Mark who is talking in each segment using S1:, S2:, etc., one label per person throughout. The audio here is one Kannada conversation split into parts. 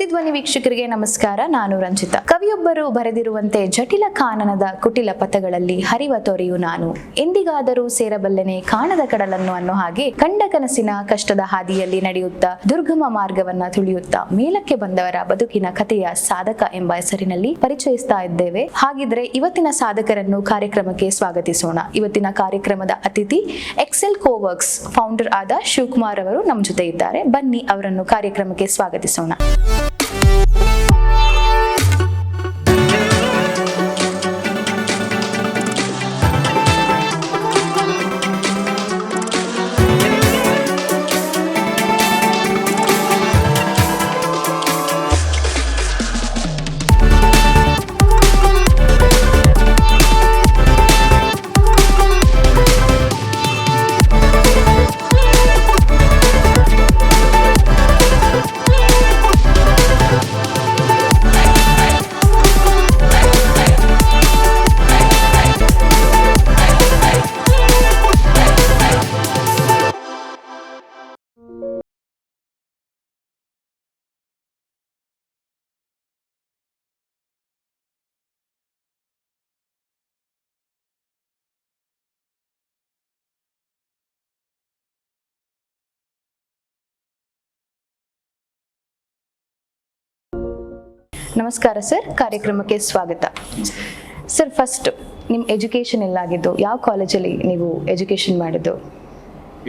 S1: ಪ್ರತಿಧ್ವನಿ ವೀಕ್ಷಕರಿಗೆ ನಮಸ್ಕಾರ. ನಾನು ರಂಜಿತಾ. ಕವಿಯೊಬ್ಬರು ಬರೆದಿರುವಂತೆ ಜಟಿಲ ಕಾನನದ ಕುಟಿಲ ಪಥಗಳಲ್ಲಿ ಹರಿವ ತೊರೆಯು ನಾನು, ಎಂದಿಗಾದರೂ ಸೇರಬಲ್ಲೆನೆ ಕಾಣದ ಕಡಲನ್ನು ಅನ್ನೋ ಹಾಗೆ ಕಂಡ ಕನಸಿನ ಕಷ್ಟದ ಹಾದಿಯಲ್ಲಿ ನಡೆಯುತ್ತಾ ದುರ್ಗಮ ಮಾರ್ಗವನ್ನ ತುಳಿಯುತ್ತಾ ಮೇಲಕ್ಕೆ ಬಂದವರ ಬದುಕಿನ ಕಥೆಯ ಸಾಧಕ ಎಂಬ ಹೆಸರಿನಲ್ಲಿ ಪರಿಚಯಿಸ್ತಾ ಇದ್ದೇವೆ. ಹಾಗಿದ್ರೆ ಇವತ್ತಿನ ಸಾಧಕರನ್ನು ಕಾರ್ಯಕ್ರಮಕ್ಕೆ ಸ್ವಾಗತಿಸೋಣ. ಇವತ್ತಿನ ಕಾರ್ಯಕ್ರಮದ ಅತಿಥಿ ಎಕ್ಸೆಲ್ ಕೋವರ್ಕ್ಸ್ ಫೌಂಡರ್ ಆದ ಶಿವಕುಮಾರ್ ಅವರು ನಮ್ಮ ಜೊತೆ ಇದ್ದಾರೆ. ಬನ್ನಿ ಅವರನ್ನು ಕಾರ್ಯಕ್ರಮಕ್ಕೆ ಸ್ವಾಗತಿಸೋಣ. ನಮಸ್ಕಾರ ಸರ್, ಕಾರ್ಯಕ್ರಮಕ್ಕೆ ಸ್ವಾಗತ. ಸರ್, ಫಸ್ಟ್ ನಿಮ್ಮ ಎಜುಕೇಶನ್ ಎಲ್ಲಾಗಿದ್ದು, ಯಾವ ಕಾಲೇಜಲ್ಲಿ ನೀವು ಎಜುಕೇಶನ್ ಮಾಡಿದ್ದು?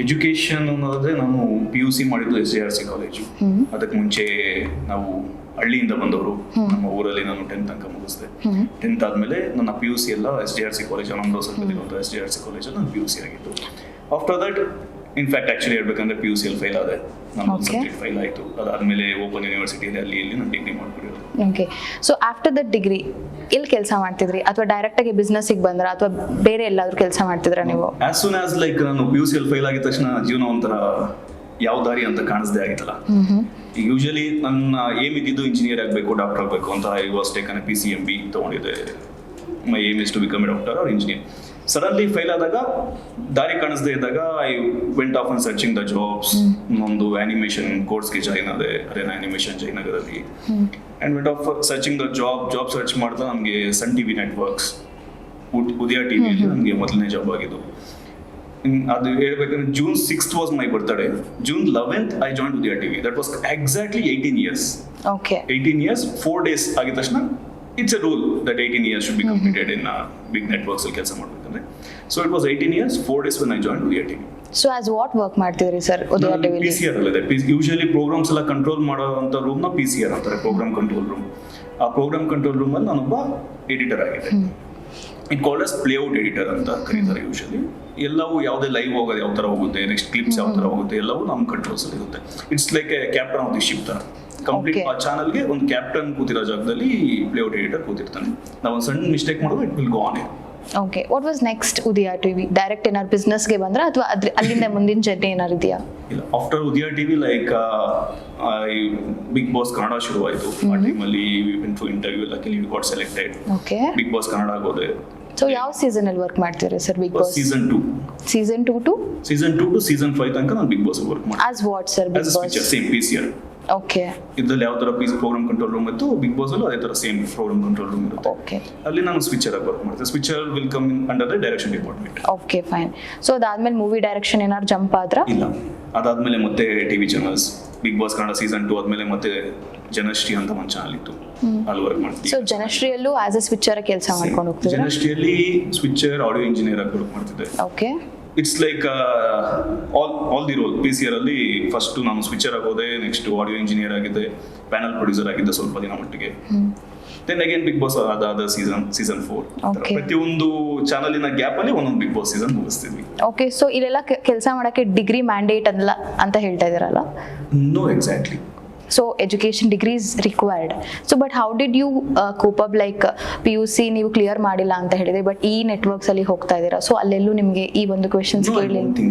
S2: ಎಜುಕೇಶನ್ ಅನ್ನೋದಾದ್ರೆ ನಾನು PUC ಮಾಡಿದ್ದು SJRC ಕಾಲೇಜು. ಅದಕ್ಕೆ ಮುಂಚೆ ನಾವು ಹಳ್ಳಿಯಿಂದ ಬಂದವರು, ನಮ್ಮ ಊರಲ್ಲಿ ನಾನು 10th ತನಕ ಮುಗಿಸಿದೆ. 10th ಆದ್ಮೇಲೆ ನನ್ನ PUC ಎಲ್ಲ SJRC ಕಾಲೇಜ್, ನಮ್ಮದು ಸ್ವಲ್ಪ SJRC ಕಾಲೇಜಲ್ಲಿ ನಾನು PUC ಆಗಿತ್ತು. ಆಫ್ಟರ್ ದಟ್ ಇನ್ಫ್ಯಾಕ್ಟ್ ಆಕ್ಚುಲಿ ಹೇಳ್ಬೇಕಂದ್ರೆ PUC ಅಲ್ಲಿ ಫೈಲ್ ಆದೆ, ನಾನು ಸಬ್ಜೆಕ್ಟ್ ಫೈಲ್ ಆಯಿತು. ಅದಾದ್ಮೇಲೆ ಓಪನ್ ಯೂನಿವರ್ಸಿಟಿಯಲ್ಲಿ ಅಲ್ಲಿ ನಾನು ಡಿಗ್ರಿ ಮಾಡ್ಕೊಂಡಿರೋದು.
S1: Okay, so after that degree ಎಲ್ಲಿ ಕೆಲಸ ಮಾಡ್ತಿದ್ರಿ, ಅಥವಾ ಡೈರೆಕ್ಟ್ ಆಗಿ ಬಿಸ್ನೆಸ್ಗೆ ಬಂದ್ರ, ಅಥವಾ ಬೇರೆ ಎಲ್ಲಾದ್ರೂ ಕೆಲಸ ಮಾಡ್ತಿದ್ರಾ ನೀವು?
S2: ಆಸ್ ಸೂನ್ ಆಸ್ ಲೈಕ್ ನಾನು PUC ಅಲ್ಲಿ ಫೈಲ್ ಆಗಿದ ತಕ್ಷಣ ಜೀವನ ಒಂಥರ ಯಾವ ದಾರಿ ಅಂತ ಕಾಣಿಸ್ದೇ ಆಗಿತ್ತಲ್ಲ. ಯೂಶಲಿ ನನ್ನ ಏಮ್ ಇದ್ದಿದ್ದು ಇಂಜಿನಿಯರ್ ಆಗಬೇಕು, ಡಾಕ್ಟರ್ ಆಗಬೇಕು ಅಂತ. ಐ ವಾಸ್ ಟೇಕನ್ PCMB ತಗೊಂಡಿದ್ದೆ. My aim is to become a doctor or engineer. Suddenly fail ಆದಾಗ, ದಾರಿ ಕಾಣಿಸ್ದೇ ಇದ್ದಾಗ, I went of on searching the jobs. ಒಂದು ಆನಿಮೇಷನ್ ಕೋರ್ಸ್ಗೆ ಜಾಯ್ನ್ ಆದೆ, ಅರೇನಾ ಆನಿಮೇಷನ್ ಜಯನಗರಲ್ಲಿ. And went of searching the job search ಮಾಡ್ತಾ ನಮಗೆ ಸನ್ TV ನೆಟ್ವರ್ಕ್ಸ್, ಉದಯ ಟಿವಿಯಲ್ಲಿ ನನಗೆ ಮೊದಲನೇ ಜಾಬ್ ಆಗಿದ್ದು. ಅದು ಹೇಳ್ಬೇಕಂದ್ರೆ June 6th was my birthday. June 11th I join Udaya TV. That was exactly 18 years.
S1: Okay,
S2: 18 years 4 days ಆಗಿದ ತಕ್ಷಣ it's a rule that 18 years should be completed in big networks ಅಲ್ಲಿ ಕೆಲಸ ಮಾಡಬೇಕಂದ್ರೆ. So it was 18 years 4 days when I joined Udaya TV.
S1: So as what work ಮಾಡ್ತಿದ್ರಿ ಸರ್ ಉದಯ ಟಿವಿಲಿ?
S2: PCR ಅಲ್ಲಿದೆ. ಯೂಶಲಿ ಪ್ರೋಗ್ರಾಮ್ಸ್ ಎಲ್ಲ ಕಂಟ್ರೋಲ್ ಮಾಡುವಂತ ರೂಮ್ ನ PCR ಅಂತಾರೆ, ಪ್ರೋಗ್ರಾಮ್ ಕಂಟ್ರೋಲ್ ರೂಮ್. ಆ ಪ್ರೋಗ್ರಾಮ್ ಕಂಟ್ರೋಲ್ ರೂಮ್ ಅಲ್ಲಿ ನಾನೊಬ್ಬ ಎಡಿಟರ್ ಆಗಿದೆ. It called us playout editor ಅಂತ ಕರೀತಾರೆ. ಯೂಶಲಿ ಎಲ್ಲವೂ ಯಾವುದೇ ಲೈವ್ ಹೋಗೋದು ಯಾವ ತರ ಹೋಗುತ್ತೆ, ನೆಕ್ಸ್ಟ್ ಕ್ಲಿಪ್ಸ್ ಯಾವ ತರ ಹೋಗುತ್ತೆ, ಎಲ್ಲವೂ ನಮ್ಮ ಕಂಟ್ರೋಲ್ಸ್ ಅಲ್ಲಿ ಇರುತ್ತೆ. It's like A captain of the ship ತರ. ಕಂಪ್ಲೀಟ್ ಆ ಚಾನಲ್ಗೆ ಒಂದು ಕ್ಯಾಪ್ಟನ್ ಕೂತಿರೋ ಜಾಗದಲ್ಲಿ ಪ್ಲೇಔಟ್ ಎಡಿಟರ್ ಕೂತಿರ್ತಾನೆ. ನಾವು ಒಂದು ಸಣ್ಣ ಮಿಸ್ಟೇಕ್ ಮಾಡಿದ್ರೆ it will go on.
S1: Okay, what was next Udaya TV? Direct ಏನಾದ್ರು ಬಿಸ್ನೆಸ್ಗೆ ಬಂದ್ರ, ಅಥವಾ ಅಲ್ಲಿಂದ ಮುಂದಿನ ಜರ್ನಿ ಏನಾರು ಇದೆಯಾ? ಇಲ್ಲ,
S2: after Udaya TV like Bigg Boss Kannada ಶುರುವಾಯಿತು. ಆ ಟೈಮಲ್ಲಿ interview luckily we got selected.
S1: Okay,
S2: Bigg Boss Kannada ಹೋದೆ.
S1: ಸೊ ಯಾವ ಸೀಸನ್ ಅಲ್ಲಿ ವರ್ಕ್ ಮಾಡ್ತೀರಾ sir Bigg Boss?
S2: Season 2
S1: to
S2: season 5 ತನಕ ನಾನು ಬಿಗ್ ಬಾಸ್ ವರ್ಕ್ ಮಾಡಿದೆ.
S1: As what sir? Bigg Boss
S2: same PCR.
S1: Okay,
S2: ಇದ್ರಲ್ಲಿ ಯಾವ ತರ ಪ್ರೋಗ್ರಾಮ್ ಕಂಟ್ರೋಲ್ ರೂಮ್ ಇತ್ತು, ಬಿಗ್ ಬಾಸ್ ಅಲ್ಲೂ ಅದೇ ತರ ಸೇಮ್ ಪ್ರೋಗ್ರಾಮ್ ಕಂಟ್ರೋಲ್ ರೂಮ್ ಇರುತ್ತೆ.
S1: ಓಕೆ,
S2: ಅಲ್ಲಿ ನಾನು ಸ್ವಿಚರ್ ಆಗಿ ವರ್ಕ್ ಮಾಡ್ತೀನಿ. Switcher will come in under the direction department.
S1: Okay, fine. So ಅದಾದ್ಮೇಲೆ ಮೂವಿ ಡೈರೆಕ್ಷನ್ ಏನಾದ್ರು ಜಂಪ್ ಆದ್ರ?
S2: ಇಲ್ಲ, ಅದಾದ್ಮೇಲೆ ಮತ್ತೆ TV channels, Bigg Boss Kannada season 2 ಆದ್ಮೇಲೆ ಮತ್ತೆ ಜನಶ್ರೀ ಅಂತ ಒಂದು ಚಾನಲ್ ಇತ್ತು, ಅಲ್ಲಿ ವರ್ಕ್ ಮಾಡ್ತೀನಿ.
S1: ಸೊ ಜನಶ್ರೀಯಲ್ಲೂ ಆಸ್ ಎ ಸ್ವಿಚರ್ ಕೆಲಸ ಮಾಡ್ಕೊಂಡು ಹೋಗ್ತಿದ್ದೆ?
S2: ಜನಶ್ರೀಯಲ್ಲಿ ಸ್ವಿಚರ್ ಆಡಿಯೋ ಇಂಜಿನಿಯರ್ ಆಗಿ ವರ್ಕ್ ಮಾಡ್ತಿದ್ದೆ.
S1: Okay,
S2: it's like all the role. PCR ಅಲ್ಲಿ ಫಸ್ಟ್ ನಾನು ಸ್ವಿಚರ್ ಆಗೋದೆ, ನೆಕ್ಸ್ಟ್ ಆಡಿಯೋ ಇಂಜಿನಿಯರ್ ಆಗಿದ್ದೆ, ಪ್ಯಾನಲ್ ಪ್ರೊಡ್ಯೂಸರ್ ಆಗಿದ್ದೆ ಸ್ವಲ್ಪ ದಿನ ಮಟ್ಟಿಗೆ. ದೆನ್ ಅಗೇನ್ ಬಿಗ್ ಬಾಸ್ ಅದಾದ ಸೀಸನ್ 4. ಪ್ರತಿಯೊಂದು ಚಾನಲಿನ ಗ್ಯಾಪ್ ಅಲ್ಲಿ ಒಂದೊಂದು ಬಿಗ್ ಬಾಸ್ ಸೀಸನ್ ಮುಗಿಸ್ತಿದ್ವಿ.
S1: ಓಕೆ, ಸೊ ಇಲ್ಲೆಲ್ಲ ಕೆಲಸ ಮಾಡಕ್ಕೆ ಡಿಗ್ರಿ ಮ್ಯಾಂಡೇಟ್ ಅಲ್ಲ ಅಂತ ಹೇಳ್ತಾ ಇದ್ದೀರಲ್ಲ?
S2: No, exactly.
S1: So education degree is required. So but how did you cope up, like PUC ನೀವು ಕ್ಲಿಯರ್ ಮಾಡಿಲ್ಲ ಅಂತ ಹೇಳಿದ್ರೆ, ಬಟ್ ಈ ನೆಟ್ವರ್ಕ್ಸ್ ಅಲ್ಲಿ ಹೋಗ್ತಾ ಇದ್ದೀರಾ, ಸೊ ಅಲ್ಲೆಲ್ಲೂ ನಿಮಗೆ ಈ ಒಂದು ಕ್ವೆಶ್ಚನ್ಸ್ ಕೇಳಿ?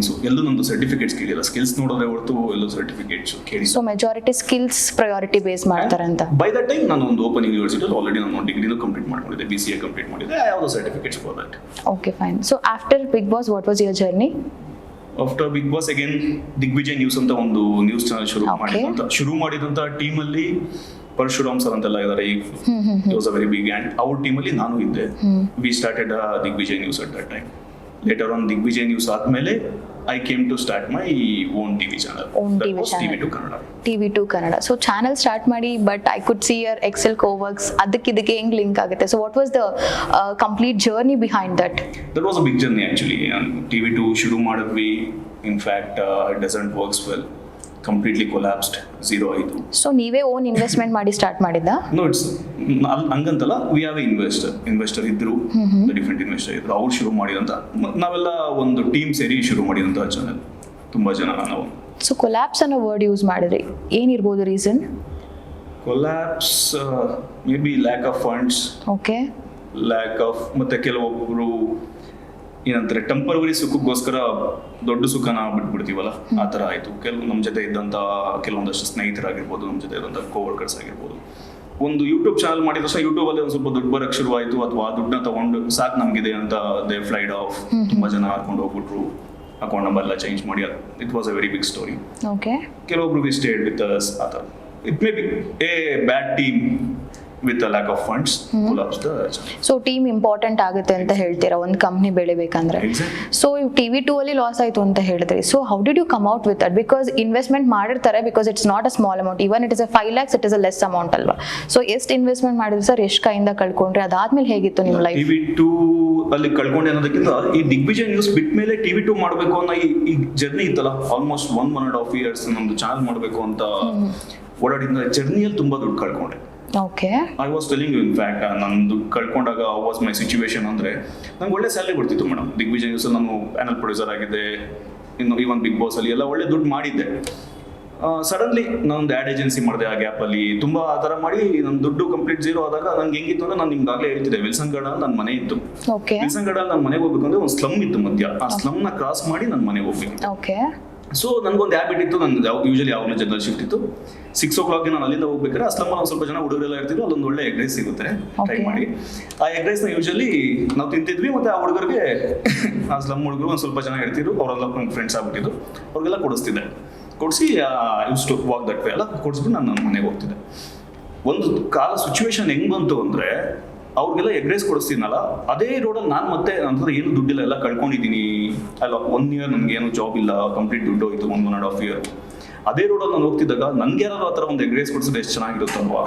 S2: ಎಲ್ಲೂ ನಂದು ಸರ್ಟಿಫಿಕೇಟ್ಸ್ ಕೇಳಿಲ್ಲ, ಸ್ಕಿಲ್ಸ್ ನೋಡೋದೇ ಹೊರತು ಎಲ್ಲೂ ಸರ್ಟಿಫಿಕೇಟ್ಸ್ ಕೇಳಿ.
S1: So majority skills priority base ಮಾಡ್ತಾರೆ ಅಂತ.
S2: ಬೈ ದಟ್ ಟೈಮ್ ನಾನು ಒಂದು ಓಪನ್ ಯೂನಿವರ್ಸಿಟಿಯಲ್ಲಿ ಆಲ್ರೆಡಿ ನಾನು ಡಿಗ್ರಿನೂ ಕಂಪ್ಲೀಟ್ ಮಾಡ್ಕೊಂಡಿದ್ದೆ, BCA ಕಂಪ್ಲೀಟ್ ಮಾಡಿದ್ದೆ. ಯಾವುದೋ certificates for that.
S1: Okay, fine. So after Bigg Boss what was your journey?
S2: After Bigg Boss again Digvijay news ಅಂತ ಒಂದು ನ್ಯೂಸ್ ಚಾನಲ್ ಶುರು ಮಾಡಿದಂತ ಟೀಮಲ್ಲಿ ಪರಶುರಾಮ್ ಸರ್ ಅಂತೆಲ್ಲ ಇದ್ದಾರೆ ಈಗ, was a very big and ಅವ್ರ ಟೀಮಲ್ಲಿ ನಾನು ಇದ್ದೆ. We started Digvijay news at that time. Later on Digvijay news ಆದಮೇಲೆ I came to start my own TV channel, TV2 Kannada.
S1: TV2 Kannada. So channel start ಮಾಡಿ, ಬಟ್ ಐ ಕುಡ್ ಸಿ ಯರ್ ಎಕ್ಸೆಲ್ ಕೋವರ್ಕ್ಸ್, ಅದಕ್ಕೆ ಹೆಂಗ್ ಲಿಂಕ್ ಆಗುತ್ತೆ? So what was the complete journey behind that?
S2: That was a big journey actually. TV2 ಶುರು ಮಾಡಿದ್ವಿ. In fact it doesn't works well, completely collapsed, zero ಆಯಿತು.
S1: ಸೊ ನೀವೇ ಓನ್ ಇನ್ವೆಸ್ಟ್ಮೆಂಟ್ ಮಾಡಿ ಸ್ಟಾರ್ಟ್ ಮಾಡಿದ್ದ?
S2: ನೋ, ಇಟ್ಸ್ ಹಂಗಂತಲ್ಲ. ವಿ ಹ್ಯಾವ್ ಇನ್ವೆಸ್ಟರ್ ಇದ್ರು, ಡಿಫ್ರೆಂಟ್ ಇನ್ವೆಸ್ಟರ್ ಇದ್ರು, ಅವ್ರು ಶುರು ಮಾಡಿದಂತ, ನಾವೆಲ್ಲ ಒಂದು ಟೀಮ್ ಸೇರಿ ಶುರು ಮಾಡಿದಂಥ ಚಾನಲ್, ತುಂಬ ಜನ ನಾವು.
S1: ಸೊ ಕೊಲ್ಯಾಪ್ಸ್ ಅನ್ನೋ ವರ್ಡ್ ಯೂಸ್ ಮಾಡಿದ್ರಿ, ಏನಿರ್ಬೋದು reason?
S2: Collapse may be lack of funds,
S1: okay,
S2: lack of, ಮತ್ತೆ ಕೆಲವೊಬ್ರು ಏನಂತಾರೆ ಟೆಂಪರರಿ ಸುಖಕ್ಕೋಸ್ಕರ ದೊಡ್ಡ ಸುಖನ ಬಿಟ್ಬಿಡ್ತೀವಲ್ಲ, ಆ ಥರ ಆಯಿತು. ನಮ್ಮ ಜೊತೆ ಇದ್ದಂಥ ಕೆಲವೊಂದಷ್ಟು ಸ್ನೇಹಿತರಾಗಿರ್ಬೋದು, ನಮ್ಮ ಜೊತೆ ಇದ್ದಂಥ ಕೋವರ್ಕರ್ಸ್ ಆಗಿರ್ಬೋದು. ಒಂದು ಯೂಟ್ಯೂಬ್ ಚಾನಲ್ ಮಾಡಿದ ತಕ್ಷಣ ಯೂಟ್ಯೂಬಲ್ಲಿ ಒಂದು ಸ್ವಲ್ಪ ದುಡ್ಡು ಬರೋಕ್ಕೆ ಶುರುವಾಯಿತು, ಅಥವಾ ಆ ದುಡ್ಡನ್ನ ತಗೊಂಡು ಸಾಕು ನಮಗಿದೆ ಅಂತ ದೇ ಫ್ಲೈಡ್ ಆಫ್. ತುಂಬ ಜನ ಹಾಕೊಂಡು ಹೋಗ್ಬಿಟ್ರು, ಅಕೌಂಟ್ ನಂಬರ್ ಎಲ್ಲ ಚೇಂಜ್ ಮಾಡಿ. It was a very big story.
S1: Okay,
S2: ಕೆಲವೊಬ್ರು ವಿ ಸ್ಟೇಡ್ ವಿತ್ ಅಸ್, ಆ ಥರ. It may be a bad team with a lack of funds collapse the channel.
S1: ಸೊ ಟೀಮ್ ಇಂಪಾರ್ಟೆಂಟ್ ಆಗುತ್ತೆ ಅಂತ ಹೇಳ್ತೀರಾ ಒಂದು ಕಂಪ್ನಿ ಬೆಳಿಬೇಕಂದ್ರೆ?
S2: Exactly.
S1: ಸೊ TV2 ಅಲ್ಲಿ ಲಾಸ್ ಆಯ್ತು ಅಂತ ಹೇಳಿದ್ರಿ. So how did you come out with that? Because investment ಮಾಡಿರ್ತಾರೆ, because it's not a small amount, even it is a 5 lakhs, it is a less amount ಅಲ್ವಾ? ಸೊ ಎಷ್ಟು ಇನ್ವೆಸ್ಟ್ಮೆಂಟ್ ಮಾಡಿದ್ರಿ ಸರ್, ಎಷ್ಟು ಕೈಯಿಂದ ಕಳ್ಕೊಂಡ್ರಿ, ಅದಾದ್ಮೇಲೆ ಹೇಗಿತ್ತು ನಿಮ್ಮ ಲೈಫ್?
S2: TV2 ಅಲ್ಲಿ ಕಳ್ಕೊಂಡೆ ಅನ್ನೋದಕ್ಕಿಂತ ಈ ದಿಗ್ವಿಜಯ್ ನ್ಯೂಸ್ ಬಿಟ್ಟ ಮೇಲೆ TV2 ಮಾಡಬೇಕು ಅನ್ನೋ ಈ ಜರ್ನಿ ಇತ್ತಲ್ಲ, ಆಲ್ಮೋಸ್ಟ್ 1.5 years ನಮ್ದು ಚಾನಲ್ ಮಾಡಬೇಕು ಅಂತ ಓಡಾಡಿದ ಜರ್ನಿಯಲ್ಲಿ ತುಂಬಾ ದುಡ್ಡು ಕಳ್ಕೊಂಡೆ.
S1: Okay,
S2: I was telling you, in fact ನಾನು ದುಡ್ಡು ಕಳ್ಕೊಂಡಾಗ ವಾಸ್ ಮೈ ಸಿಚುವೇಶನ್ ಅಂದರೆ, ನಂಗೆ ಒಳ್ಳೆ ಸ್ಯಾಲರಿ ಬರ್ತಿತ್ತು ಮೇಡಮ್. ದಿಗ್ವಿಜಯ್ ನ್ಯೂಸ್ ನಾನು ಪ್ಯಾನಲ್ ಪ್ರೊಡ್ಯೂಸರ್ ಆಗಿದ್ದೆ, ಇನ್ನು ಈವನ್ ಬಿಗ್ ಬಾಸ್ ಅಲ್ಲಿ ಎಲ್ಲ ಒಳ್ಳೆ ದುಡ್ಡು ಮಾಡಿದ್ದೆ. ಸಡನ್ಲಿ ನಾನೊಂದು ಆ್ಯಡ್ ಏಜೆನ್ಸಿ ಮಾಡಿದೆ ಆ ಗ್ಯಾಪಲ್ಲಿ. ತುಂಬ ಆ ಥರ ಮಾಡಿ ನನ್ನ ದುಡ್ಡು ಕಂಪ್ಲೀಟ್ ಝೀರೋ ಆದಾಗ ನಂಗೆ ಹೆಂಗಿತ್ತು ಅಂದರೆ, ನಾನು ನಿಮ್ಗಾಗಲೇ ಹೇಳ್ತಿದ್ದೆ, ವಿಲ್ಸನ್ ಗಾರ್ಡನ್ ನನ್ನ ಮನೆ ಇತ್ತು.
S1: ಓಕೆ,
S2: ವಿಲ್ಸನ್ ಗಾರ್ಡನ್ ನನ್ನ ಮನೆಗೆ ಹೋಗ್ಬೇಕು ಅಂದರೆ ಒಂದು ಸ್ಲಮ್ ಇತ್ತು ಮಧ್ಯ, ಆ ಸ್ಲಮ್ನ ಕ್ರಾಸ್ ಮಾಡಿ ನನ್ನ ಮನೆಗೆ ಹೋಗ್ಬೇಕು.
S1: ಓಕೆ,
S2: ಸೊ ನನಗೊಂದು ಹ್ಯಾಬಿಟ್ ಇತ್ತು, ನನ್ನ ಯೂಶಲಿ ಯಾವಾಗಲೂ ಜನರಲ್ ಶಿಫ್ಟ್ ಇತ್ತು. 6 o'clock ನಾನು ಅಲ್ಲಿಂದ ಹೋಗ್ಬೇಕಾದ್ರೆ ಆ ಸ್ಲಮ್ಮಲ್ಲಿ ಒಂದು ಸ್ವಲ್ಪ ಜನ ಹುಡುಗರೆಲ್ಲ ಇರ್ತಿದ್ರು, ಅಲ್ಲೊಂದು ಒಳ್ಳೆ ಎಗ್ ರೈಸ್ ಸಿಗುತ್ತೆ, ಟ್ರೈ ಮಾಡಿ. ಆ ಎಗ್ ರೈಸ್ನ ಯೂಶಲಿ ನಾವು ತಿಂತಿದ್ವಿ, ಮತ್ತು ಆ ಹುಡುಗರಿಗೆ ಆ ಸ್ಲಮ್ ಹುಡುಗರು ಒಂದು ಸ್ವಲ್ಪ ಜನ ಇರ್ತಿದ್ರು, ಅವರೆಲ್ಲ ನನ್ನ ಫ್ರೆಂಡ್ಸ್ ಆಗ್ಬಿಟ್ಟಿದ್ದು, ಅವ್ರಿಗೆಲ್ಲ ಕೊಡಿಸ್ತಿದ್ದೆ. ಕೊಡಿಸಿ used to walk that way ಎಲ್ಲ ಕೊಡಿಸ್ಬಿಟ್ಟು ನಾನು ನನ್ನ ಮನೆಗೆ ಹೋಗ್ತಿದ್ದೆ. ಒಂದು ಕಾಲ ಸಿಚುವೇಶನ್ ಹೆಂಗೆ ಬಂತು ಅಂದರೆ, ಅವ್ರಿಗೆಲ್ಲ ಎಗ್ ರೈಸ್ ಕೊಡಿಸ್ತೀನಲ್ಲ, ಅದೇ ರೋಡಲ್ಲಿ ನಾನು ಮತ್ತೆ ನನ್ನ ಹತ್ರ ಏನು ದುಡ್ಡಿಲ್ಲ, ಎಲ್ಲ ಕಳ್ಕೊಂಡಿದ್ದೀನಿ ಅಲ್ಲ. 1 year ನನಗೆ ಏನು ಜಾಬ್ ಇಲ್ಲ, ಕಂಪ್ಲೀಟ್ ದುಡ್ಡು ಹೋಯ್ತು, 1.5 year. ಅದೇ ರೋಡಲ್ಲಿ ನಾನು ಹೋಗ್ತಿದ್ದಾಗ ನನಗೆ ಯಾರಾದ್ರೂ ಆ ಥರ ಒಂದು ಎಗ್ ರೈಸ್ ಕೊಡಿಸಿದ್ರೆ ಎಷ್ಟು ಚೆನ್ನಾಗಿರುತ್ತಲ್ವಾ?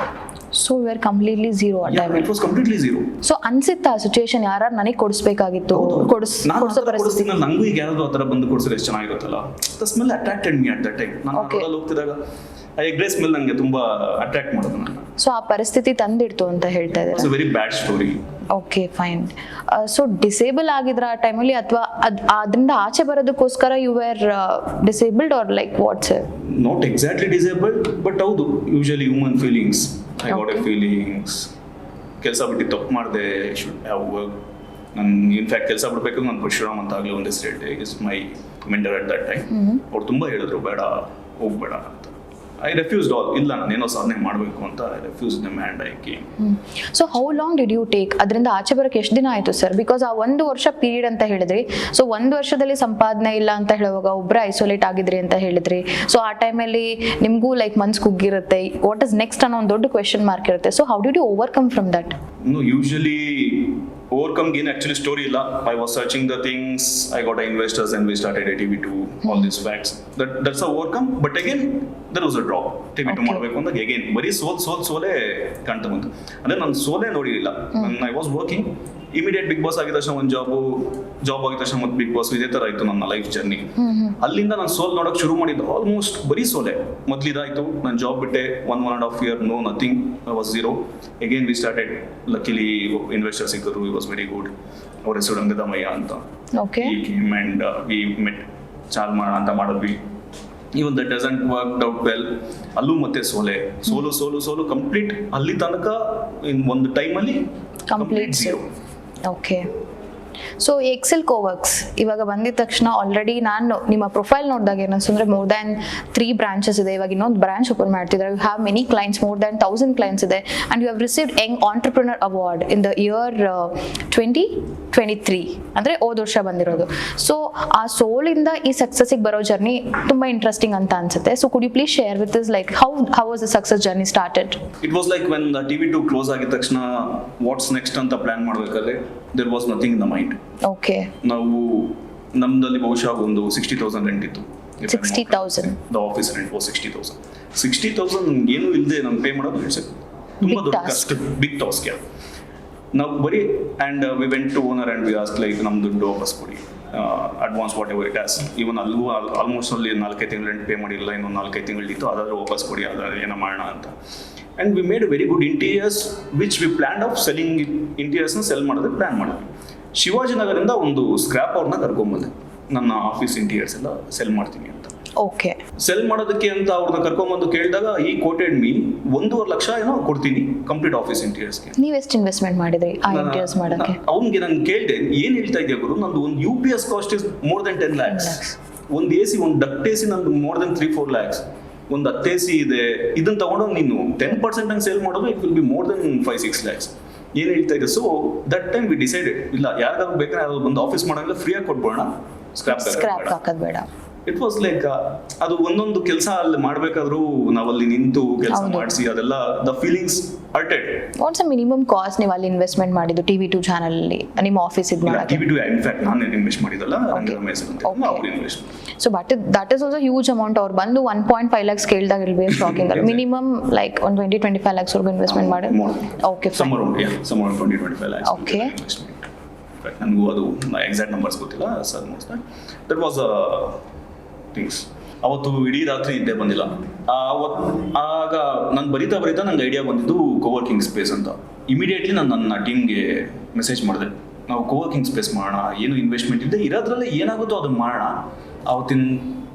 S1: So you are completely zero ಆ time?
S2: It was completely zero.
S1: So ಅನ್ಸುತ್ತಾ ಸಿಚುವೇಶನ್ ಯಾರು ನನಗೆ ಕೊಡಿಸ್ಬೇಕಾಗಿತ್ತು, ಕೊಡಿಸೋ ಪರಿಸ್ಥಿತಿ?
S2: ನಂಗೂ ಈಗ ಯಾರಾದ್ರೂ ಆ ಥರ ಬಂದು ಕೊಡಿಸಿದ್ರೆ ಎಷ್ಟು ಚೆನ್ನಾಗಿರುತ್ತಲ್ಲ. The smell attracted me at that time. ನಾನು ರೋಡಲ್ಲಿ ಹೋಗ್ತಿದ್ದಾಗ ಆ ಎಗ್ ರೈಸ್ ಸ್ಮೆಲ್ ನನಗೆ ತುಂಬಾ ಅಟ್ರಾಕ್ಟ್ ಮಾಡೋದು ನನ್ನ.
S1: ಸೊ ಆ ಪರಿಸ್ಥಿತಿ ತಂದಿಡ್ತು ಅಂತ ಹೇಳ್ತಾ ಇದ್ದಾರೆ.
S2: It's a very bad story.
S1: Okay, fine. So disable ಆಗಿದ್ರ ಆ ಟೈಮಲ್ಲಿ, ಅಥವಾ ಅದರಿಂದ ಆಚೆ ಬರೋದಕ್ಕೋಸ್ಕರ you are disabled or like what's?
S2: Not exactly disabled, but ಹೌದು, usually human feelings. I got a feelings. ಕೆಲಸ ಬಿಟ್ಟು ತಪ್ಪು ಮಾಡಿದೆ, ಶುಡ್ ಹ್ಯಾವ್ ವರ್ಕ್. ನಾನು ಇನ್ಫ್ಯಾಕ್ಟ್ ಕೆಲಸ ಬಿಡಬೇಕು, ನಾನು ಪರಶುರಾಮ್ ಅಂತ ಆಗಲಿ ಒಂದು ಹೆಸರು ಹೇಳ್ತೆ, is my mentor at that time. ಅವ್ರು ತುಂಬ ಹೇಳಿದ್ರು, ಬೇಡ ಹೋಗ್ಬೇಡ ಅಂತ. I refused all. ಇಲ್ಲ, ನಾನೇನೋ ಸಾಧನೆ ಮಾಡಬೇಕು ಅಂತ I refused them and I came.
S1: So how long did you take? ಅದರಿಂದ ಆಚೆ ಬರೋಕ್ಕೆ ಎಷ್ಟು ದಿನ ಆಯಿತು ಸರ್? ಬಿಕಾಸ್ ಆ 1 ವರ್ಷ ಪೀರಿಯಡ್ ಅಂತ ಹೇಳಿದ್ರಿ. ಸೊ 1 ವರ್ಷದಲ್ಲಿ ಸಂಪಾದನೆ ಇಲ್ಲ ಅಂತ ಹೇಳುವಾಗ ಒಬ್ಬರೇ ಐಸೋಲೇಟ್ ಆಗಿದ್ರಿ ಅಂತ ಹೇಳಿದ್ರಿ. ಸೊ ಆ ಟೈಮಲ್ಲಿ ನಿಮಗೂ ಲೈಕ್ ಮನ್ಸು ಕುಗ್ಗಿರುತ್ತೆ, ವಾಟ್ ಇಸ್ ನೆಕ್ಸ್ಟ್ ಅನ್ನೋ ಒಂದು ದೊಡ್ಡ ಕ್ವೆಶನ್ ಮಾರ್ಕ್ ಇರುತ್ತೆ. So how did you overcome from that?
S2: Usually overcome gain actually story illa. I was searching the things, I got investors and we started a TV2, all these facts. That's a overcome, but again there was a drop. TV2 ಮಾಡಬೇಕು ಅಂದಾಗ again ಬರೀ ಸೋಲೆ ಕಾಣ್ತಾ ಬಂತು. ಅಂದ್ರೆ ನಾನು ಸೋಲೆ ನೋಡಿರಲಿಲ್ಲ. I was working, immediate Bigg Boss ಆಗಿದ ತಕ್ಷಣ ಒಂದು ಜಾಬ್ ಆಗಿದ ತಕ್ಷಣ ಮತ್ತೆ ಬಿಗ್ ಬಾಸ್, ಇದೇ ತರ ಆಯ್ತು ನನ್ನ ಲೈಫ್ ಜರ್ನಿ. ಅಲ್ಲಿಂದ ನಾನು ಸೋಲ್ ನೋಡಕ್ ಶುರು ಮಾಡಿದ್ದು ಆಲ್ಮೋಸ್ಟ್ ಬರೀ ಸೋಲೆ. ಮೊದಲಿದಾಯ್ತು, ನಾನು ಜಾಬ್ ಬಿಟ್ಟೆ, 1.5 year no nothing, I was zero. Again we started. Luckily investor ಸಿಕ್ಕರು, ಇಟ್ ವಾಸ್ ವೆರಿ ಗುಡ್. ಅವ್ರ ಹೆಸರು ರಂಗದಮಯ್ಯ ಅಂತ. ಈ ಕೇಮ್ ಆ್ಯಂಡ್ ವಿ ಮೆಟ್, ಚಾಲ್ ಮಾಡೋಣ ಅಂತ ಮಾಡಿದ್ವಿ. Even that doesn't work out well. ಅಲ್ಲೂ ಮತ್ತೆ ಸೋಲು ಕಂಪ್ಲೀಟ್. ಅಲ್ಲಿ ತನಕ ಒಂದು ಟೈಮಲ್ಲಿ complete zero.
S1: Okay, so Excel Coworks ಇವಾಗ ಬಂದಿದ ತಕ್ಷಣ ಆಲ್ರೆಡಿ ನಾನು ನಿಮ್ಮ ಪ್ರೊಫೈಲ್ ನೋಡಿದಾಗ ಏನಂದ್ರೆ ಮೋರ್ ದ್ಯಾನ್ 3 ಬ್ರಾಂಚಸ್ ಇದೆ. ಇವಾಗ ಇನ್ನೊಂದು ಬ್ರಾಂಚ್ ಓಪನ್ ಮಾಡ್ತಿದ್ದಾರೆ. You have many clients, more than 1000 clients ಇದೆ. And you have received young entrepreneur award in the year 2023 ಅಂದರೆ ಹೋದ ವರ್ಷ ಬಂದಿರೋದು. ಸೊ ಆ ಸೋಲಿಂದ ಈ ಸಕ್ಸಸ್ಸಿಗೆ ಬರೋ ಜರ್ನಿ ತುಂಬಾ ಇಂಟ್ರೆಸ್ಟಿಂಗ್ ಅಂತ ಅನ್ಸುತ್ತೆ. So could you please share with us like how was the success journey started?
S2: It was like when the TV2 close ಆಗಿದ ತಕ್ಷಣ ವಾಟ್ಸ್ ನೆಕ್ಸ್ಟ್ ಅಂತ ಪ್ಲಾನ್ ಮಾಡಬೇಕಾದ್ರೆ there was nothing in the mind.
S1: Okay,
S2: ನಾವು ನಮ್ದಲ್ಲಿ ಬಹುಶಃ ಒಂದು 60,000 ರೆಂಟ್ ಇತ್ತು.
S1: 60,000
S2: ದ ಆಫೀಸ್ ರೆಂಟ್ ವಾಸ್ 60,000 ಏನು ಇಲ್ಲದೆ ನಾನು ಪೇ ಮಾಡೋದು ತುಂಬಾ ದೊಡ್ಡ ಕಷ್ಟ, ಬಿಗ್ ಟಾಸ್ಕ್. ನಾವು ಬರೀ and we went to owner and we ask like ನಮ್ಮ ದುಡ್ಡು ವಾಪಸ್ ಕೊಡಿ, advance whatever it as. Even ಅಲ್ಲೂ ಆಲ್ಮೋಸ್ಟ್ ಅಲ್ಲಿ 4-5 ತಿಂಗಳು ರೆಂಟ್ ಪೇ ಮಾಡಿಲ್ಲ, ಇನ್ನೊಂದು 4-5 ತಿಂಗಳಿತ್ತು, ಅದಾದರೂ ವಾಪಸ್ ಕೊಡಿ, ಅದಾದ್ರೆ ಏನೋ ಮಾಡೋಣ ಅಂತ. And we made very good interiors which we plan of selling ಇಂಟೀರಿಯರ್ಸ್ನ ಸೆಲ್ ಮಾಡೋದಕ್ಕೆ ಪ್ಲ್ಯಾನ್ ಮಾಡಿದ್ವಿ. ಶಿವಾಜಿನಗರಿಂದ ಒಂದು ಸ್ಕ್ರ್ಯಾಪ್ ಅವ್ರನ್ನ ಕರ್ಕೊಂಬಂದೆ, ನನ್ನ ಆಫೀಸ್ ಇಂಟೀರಿಯರ್ಸ್ ಎಲ್ಲ ಸೆಲ್ ಮಾಡ್ತೀನಿ ಅಂತ.
S1: ಓಕೆ,
S2: ಸೆಲ್ ಮಾಡೋದಕ್ಕೆ ಅಂತ ಅವ್ರನ್ನ ಕರ್ಕೊಂಬಂದು ಕೇಳಿದಾಗ ಈ ಕೋಟೆಡ್ ಮೀ 1.5 ಲಕ್ಷ ಏನೋ ಕೊಡ್ತೀನಿ ಕಂಪ್ಲೀಟ್ ಆಫೀಸ್ ಇಂಟೀರಿಯರ್ಸ್ಗೆ.
S1: ನೀವು ಎಷ್ಟು ಇನ್ವೆಸ್ಟ್ಮೆಂಟ್ ಮಾಡಿದ್ರಿ ಆ ಇಂಟೀರಿಯರ್ಸ್ ಮಾಡೋಕ್ಕೆ?
S2: ಅವ್ನಿಗೆ ನಾನು ಕೇಳಿದೆ, ಏನು ಹೇಳ್ತಾ ಇದೆಯಾ ಗುರು, ನಂದು ಒಂದು UPS cost is more than 10 lakhs. ಒಂದು AC, ಒಂದು ಡಕ್ಟ್ AC ನಂದು ಮೋರ್ ದೆನ್ 3-4 lakhs. ಒಂದು 10 AC ಇದೆ, ಇದನ್ನ ತಗೊಂಡು ನೀನು 10% ಹಂಗೆ ಸೇಲ್ ಮಾಡೋದು it will be more than 5-6 lakhs. ಏನು ಹೇಳ್ತಾ ಇದೆ? So that time we decided, ಇಲ್ಲ ಯಾರಿಗಾದ್ರು ಬೇಕಾದ್ರೆ ಯಾರು ಬಂದು ಆಫೀಸ್ ಮಾಡೋಂಗಿಲ್ಲ, ಫ್ರೀಯಾಗಿ ಕೊಟ್ಬೋಣ, ಸ್ಕ್ರಾಪ್
S1: ಹಾಕೋದು ಬೇಡ.
S2: ಇಟ್ ವಾಸ್ ಲೈಕ್ ಅದು ಒಂದೊಂದು ಕೆಲಸ ಅಲ್ಲಿ ಮಾಡಬೇಕಾದ್ರೂ ನಾವಲ್ಲಿ ನಿಂತು ಕೆಲಸ ಮಾಡಿಸಿ ಅದೆಲ್ಲ the feelings hurted.
S1: What's a minimum cost ನೀವು ಅಲ್ಲಿ ಇನ್ವೆಸ್ಟ್ಮೆಂಟ್ ಮಾಡಿದ್ದು TV2 ಚಾನಲ್ ಅಲ್ಲಿ ನಿಮ್ಮ ಆಫೀಸ್ ಇದು ಮಾಡೋಕ್ಕೆ?
S2: TV2 ಇನ್ಫ್ಯಾಕ್ಟ್ ನಾನು ಇನ್ವೆಸ್ಟ್ ಮಾಡಿದಲ್ಲ, ರಮೇಶ್ ಅಂತ ಅವ್ರು invest.
S1: So but that is also huge amount. ಅವ್ರು ಬಂದು 1.5 lakhs ಕೇಳಿದಾಗ ಇಲ್ ಬಿ ಶಾಕಿಂಗ್. ಮಿನಿಮಮ್ ಲೈಕ್ ಒಂದು 20-25 lakhs ವರ್ಗು ಇನ್ವೆಸ್ಟ್ಮೆಂಟ್ ಮಾಡಿ. Okay,
S2: some around 20-25 lakhs.
S1: Okay,
S2: ನನಗೂ ಅದು ಎಕ್ಸಾಕ್ಟ್ ನಂಬರ್ಸ್ ಗೊತ್ತಿಲ್ಲ ಸರ್. That was things. ಅವತ್ತು ಇಡೀ ರಾತ್ರಿ ಇದ್ದೇ ಬಂದಿಲ್ಲ. ಆಗ ನಾನು ಬರಿತಾ ನಂಗೆ ಐಡಿಯಾ ಬಂದಿದ್ದು ಕೋವರ್ಕಿಂಗ್ ಸ್ಪೇಸ್ ಅಂತ. ಇಮಿಡಿಯೇಟ್ಲಿ ನಾನು ನನ್ನ ಟೀಮ್ಗೆ ಮೆಸೇಜ್ ಮಾಡಿದೆ, ನಾವು ಕೋವರ್ಕಿಂಗ್ ಸ್ಪೇಸ್ ಮಾಡೋಣ, ಏನು ಇನ್ವೆಸ್ಟ್ಮೆಂಟ್ ಇದೆ ಇರೋದ್ರಲ್ಲೇ ಏನಾಗುತ್ತೋ ಅದನ್ನು ಮಾಡೋಣ. ಅವತ್ತಿನ